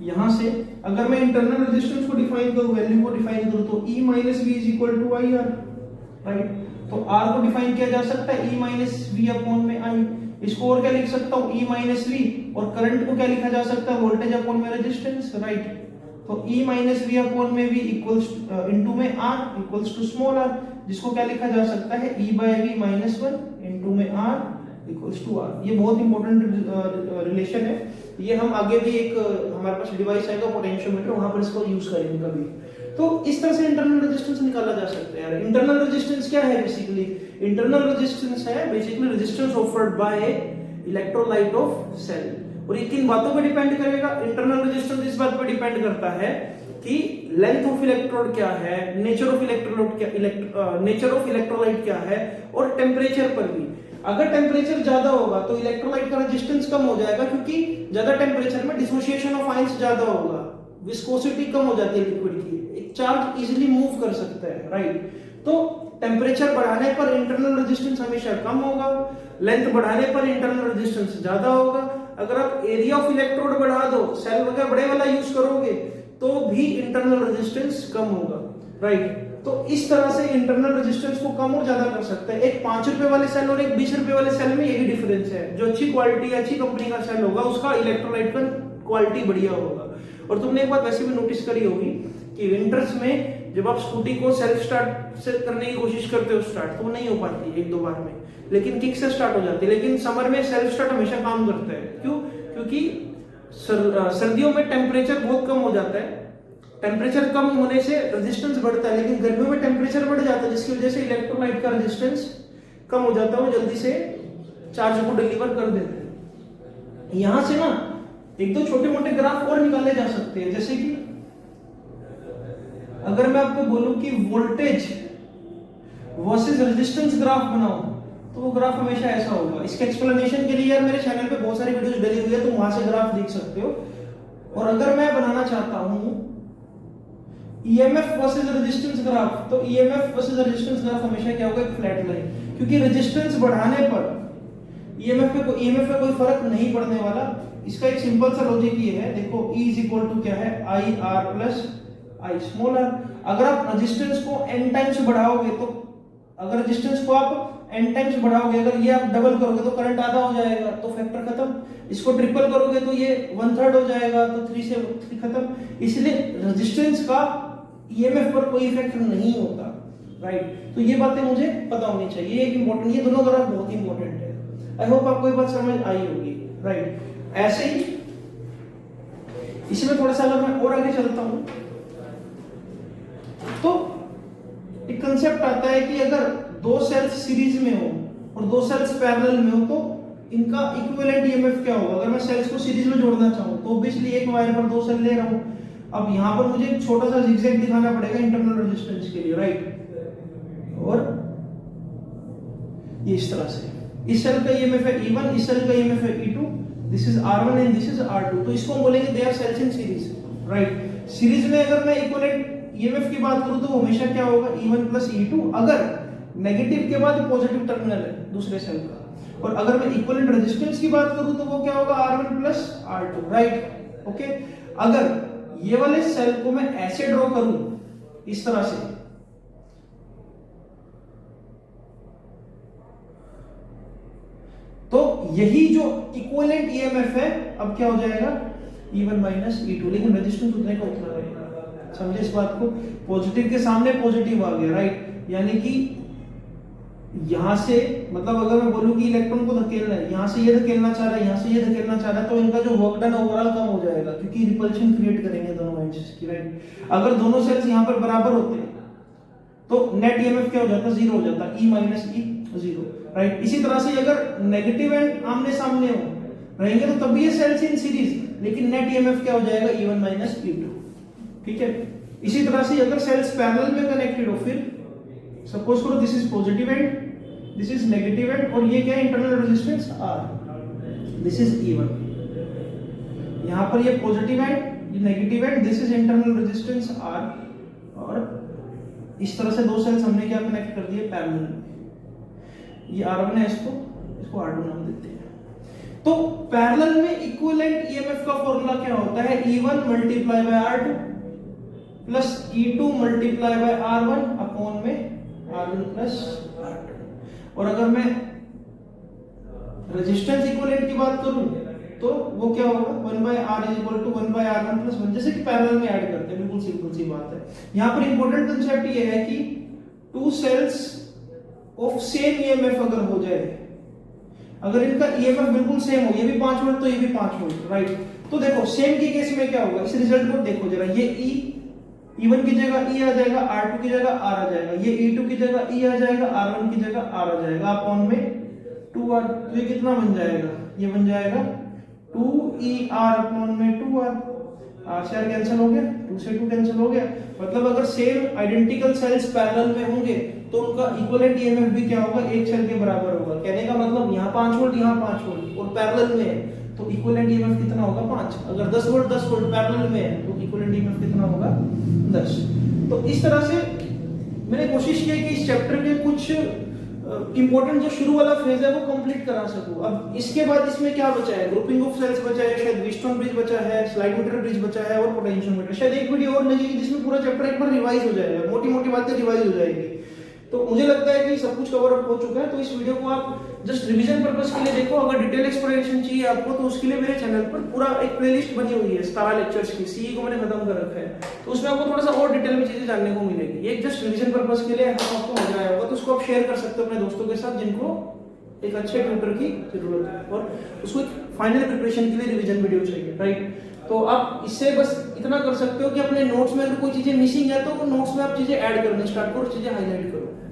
यहां से अगर मैं इंटरनल रेजिस्टेंस को डिफाइन करूं, वैल्यू को डिफाइन करूं, तो E minus V is equal to I R, right. तो R को डिफाइन किया जा सकता है E माइनस V अपॉन में I। इसको और क्या लिख सकता हूं, E माइनस V, और करंट को क्या लिखा जा सकता है, वोल्टेज अपॉन में रेजिस्टेंस, राइट। तो E माइनस V अपॉन में V इक्वल्स इनटू में R equals to small r, जिसको क्या लिखा जा सकता है, E by V minus 1 into में R इक्वल्स टू R। ये बहुत इंपॉर्टेंट रिलेशन है, ये हम आगे भी एक हमारे पास डिवाइस आएगा पोटेंशियोमीटर, वहां पर इसको यूज करेंगे कभी। तो इस तरह से इंटरनल रेजिस्टेंस निकाला जा सकता है यार। इंटरनल रेजिस्टेंस क्या है बेसिकली, इंटरनल रेजिस्टेंस है basically resistance offered by electrolyte of cell. और ये किन बातों पे डिपेंड करेगा, इंटरनल रेजिस्टेंस इस बात पे डिपेंड करता है कि लेंथ ऑफ इलेक्ट्रोड क्या है, नेचर ऑफ इलेक्ट्रोलाइट क्या है, और टेम्परेचर पर भी। अगर टेम्परेचर ज्यादा होगा तो इलेक्ट्रोलाइट का रेजिस्टेंस कम हो जाएगा, क्योंकि ज्यादा टेम्परेचर में डिसोसिएशन ऑफ आयंस ज्यादा होगा, विस्कोसिटी कम हो जाती है लिक्विड की, एक चार्ज इजीली मूव कर सकता है, राइट। तो टेम्परेचर बढ़ाने पर इंटरनल रेजिस्टेंस हमेशा कम होगा, लेंथ बढ़ाने पर इंटरनल रेजिस्टेंस ज्यादा होगा। अगर आप एरिया ऑफ इलेक्ट्रोड बढ़ा दो, सेल वगैरह बड़े वाला यूज करोगे, तो भी इंटरनल रेजिस्टेंस कम होगा, राइट। तो इस तरह से इंटरनल रेजिस्टेंस को कम और ज्यादा कर सकते हैं। एक 5 रुपए वाले सेल और एक 20 रुपए वाले सेल में यही डिफरेंस है। जो अच्छी क्वालिटी अच्छी कंपनी का सेल होगा, उसका इलेक्ट्रोलाइट का क्वालिटी बढ़िया होगा। और तुमने एक बात वैसे भी नोटिस करी होगी कि विंटर्स में जब आप स्कूटी को सेल्फ स्टार्ट से करने की कोशिश करते हो स्टार्ट, तो वो नहीं हो पाती 1-2 बार में, लेकिन किक से स्टार्ट हो जाती है। लेकिन समर में सेल्फ स्टार्ट हमेशा काम करता है। क्यों? क्योंकि सर्दियों में टेम्परेचर बहुत कम हो जाता है टेम्परेचर कम होने से रेजिस्टेंस बढ़ता है, लेकिन गर्मियों में टेम्परेचर बढ़ जाता है, जिसकी वजह से इलेक्ट्रोलाइट का रेजिस्टेंस कम हो जाता है, वो जल्दी से चार्ज को डिलीवर कर देते हैं। यहां से ना एक दो छोटे मोटे ग्राफ और निकाले जा सकते हैं, जैसे कि अगर मैं आपको बोलूं कि वोल्टेज वर्सेस रेजिस्टेंस ग्राफ बनाओ, तो वो ग्राफ हमेशा ऐसा होगा। इसके एक्सप्लेनेशन के लिए यार मेरे चैनल पे बहुत सारी वीडियोस डली हुई है, तुम वहां से ग्राफ देख सकते हो। और अगर मैं बनाना चाहता हूं ईएमएफ वर्सेस रेजिस्टेंस ग्राफ, तो ईएमएफ वर्सेस रेजिस्टेंस ग्राफ हमेशा क्या होगा, एक फ्लैट लाइन, क्योंकि रेजिस्टेंस बढ़ाने पर ईएमएफ पे कोई फर्क नहीं पड़ने वाला। इसका एक सिंपल सा लॉजिक ये है, देखो E इज इक्वल टू क्या है, I R plus I small R. अगर आप रेजिस्टेंस को n टाइम्स बढ़ाओगे, तो अगर रेजिस्टेंस को आप n टाइम्स बढ़ाओगे, अगर ये आप डबल करोगे तो करंट आधा हो जाएगा, तो फैक्टर खत्म। इसको ट्रिपल करोगे तो ये 1/3 हो जाएगा, तो 3 से 3 खत्म। इसलिए रेजिस्टेंस का ईएमएफ पर कोई इफेक्ट नहीं होता, राइट। तो ये बातें मुझे पता होनी चाहिए, एक इंपॉर्टेंट, ये दोनों ग्राफ बहुत इंपॉर्टेंट है। आई होप आपको ये बात समझ आई होगी, राइट। ऐसे ही इसमें थोड़ा सा अगर मैं और आगे चलता हूं, तो एक कंसेप्ट आता है कि अगर दो सेल्स सीरीज में हो और दो सेल्स पैरेलल में हो, तो इनका इक्विवेलेंट ईएमएफ क्या होगा। अगर मैं सेल्स को सीरीज में जोड़ना चाहूं, तो ऑब्वियसली एक वायर पर दो सेल ले रहा हूं। अब यहां पर मुझे एक छोटा सा जिगजैग दिखाना पड़ेगा इंटरनल रेजिस्टेंस के लिए, राइट। और ये इस तरह से, इस सेल का ईएमएफ है E1, इस सेल का ईएमएफ है E2, this is R1 and this is R2। तो इसको हम बोलेंगे they are cells in series, right. Series में अगर मैं इक्विवेलेंट ईएमएफ की बात करूं, तो हमेशा क्या होगा, E1 प्लस E2। अगर नेगेटिव के बाद पॉजिटिव टर्मिनल है दूसरे सेल का। और अगर मैं इक्विवेलेंट रेजिस्टेंस की बात करूं, तो वो क्या होगा, R1 plus R2, right, okay. अगर ये वाले सेल को मैं ऐसे ड्रॉ करूं, इस तरह से, तो यही जो इक्विवेलेंट ईएमएफ है, अब क्या हो जाएगा, E1 माइनस E2, लेकिन रेजिस्टेंस उतने का उतना रहेगा। समझे इस बात को, पॉजिटिव के सामने पॉजिटिव आ गया, राइट। यानी कि यहां से, मतलब अगर मैं बोलूं कि इलेक्ट्रॉन को धकेलना है, यहां से ये धकेलना चाह रहा है, यहां से ये धकेलना चाह रहा है, तो इनका जो वर्क डन ओवरऑल कम हो जाएगा, क्योंकि रिपल्शन क्रिएट करेंगे दोनों एजेस की, राइट। अगर दोनों सेल्स यहां पर बराबर होते हैं, तो नेट ईएमएफ क्या हो जाता, 0 हो जाता, E माइनस E 0, राइट। इसी तरह से अगर नेगेटिव एंड आमने सामने हो रहेंगे, तो तभी ये सेल्स इन सीरीज, लेकिन नेट ईएमएफ क्या हो जाएगा, E1 माइनस E2, ठीक है। इसी तरह से अगर सेल्स पैरेलल में कनेक्टेड हो, फिर सपोज करो this is positive and this is negative and, और ये क्या है, internal resistance R, this is E1। यहां पर ये पॉजिटिव एंड ये negative and, this is internal resistance R। और इस तरह से दो सेल्स हमने क्या कनेक्ट कर दिए, पैरेलल में। ये R1 है, इसको R2 नाम देते हैं। तो पैरेलल में इक्विवेलेंट ईएमएफ का फॉर्मूला क्या होता है, E1 multiply by R2 plus E2 multiply by R1 upon में R1 प्लस R2। और अगर मैं रेजिस्टेंस इक्विवेलेंट की बात करूं, तो वो क्या होगा, 1 by R is equal to 1 by R1 plus 1, जैसे कि पैरेलल में ऐड करते हैं, बिल्कुल सिंपल सी बात है। यहां पर इंपॉर्टेंट कांसेप्ट ये है कि two cells of same EMF अगर हो जाए, अगर इनका ईएमएफ बिल्कुल सेम हो, ये भी 5 वोल्ट तो ये भी 5 वोल्ट, राइट। तो देखो सेम के केस में क्या होगा, इस रिजल्ट को देखो जरा, ये E1 की जगह E आ जाएगा, R2 की जगह R आ जाएगा, ये E2 की जगह E आ जाएगा, R1 की जगह R आ जाएगा, अपॉन में 2R। तो ये कितना बन जाएगा, ये बन जाएगा 2ER अपॉन में 2R। R से R कैंसिल हो गया, 2 से 2 कैंसिल हो गया। मतलब अगर सेम आइडेंटिकल सेल्स पैरेलल में होंगे, तो उनका इक्विवेलेंट ईएमएफ भी क्या होगा, एक सेल के बराबर होगा। कहने का मतलब यहाँ 5 वोल्ट, यहाँ 5 वोल्ट और पैरेलल में है, तो इक्विवेलेंट ईएमएफ कितना होगा, 5। अगर 10 वोल्ट पैरेलल में है, तो इक्विवेलेंट ईएमएफ कितना होगा, 10। तो इस तरह से मैंने कोशिश की कि इस चैप्टर के कुछ इंपॉर्टेंट जो शुरू वाला फेज है वो कंप्लीट करा सकूं। अब इसके बाद इसमें क्या बचा है, ग्रुपिंग ऑफ सेल्स बचा है, शायद व्हीटस्टोन ब्रिज बचा है, स्लाइड मीटर ब्रिज बचा है और पोटेंशियोमीटर। शायद एक वीडियो और लगेगी जिसमें पूरा चैप्टर एक बार रिवाइज हो जाएगा, मोटी मोटी बातें रिवाइज हो जाएगी। तो मुझे लगता है कि सब कुछ कवर अप हो चुका है। तो इस वीडियो को आप जस्ट रिवीजन पर्पस के लिए देखो। अगर डिटेल एक्सप्लेनेशन चाहिए आपको, तो उसके लिए मेरे चैनल पर पूरा एक प्लेलिस्ट बनी हुई है 17 लेक्चर्स की, सीई को मैंने खत्म कर रखा है, तो उसमें आपको थोड़ा सा और डिटेल में चीजें जानने को मिलेगी। एक जस्ट रिवीजन पर्पस के लिए आपको मजा आया होगा, तो उसको आप शेयर कर सकते हो अपने दोस्तों के साथ जिनको एक अच्छे ट्यूटर की जरूरत है और उसको फाइनल प्रिपरेशन के लिए रिवीजन वीडियो चाहिए, राइट। तो आप इससे बस इतना कर सकते हो कि अपने नोट्स में अगर कोई चीजें मिसिंग है तो वो नोट्स में आप चीजें ऐड करना स्टार्ट करो, चीजें हाईलाइट करो।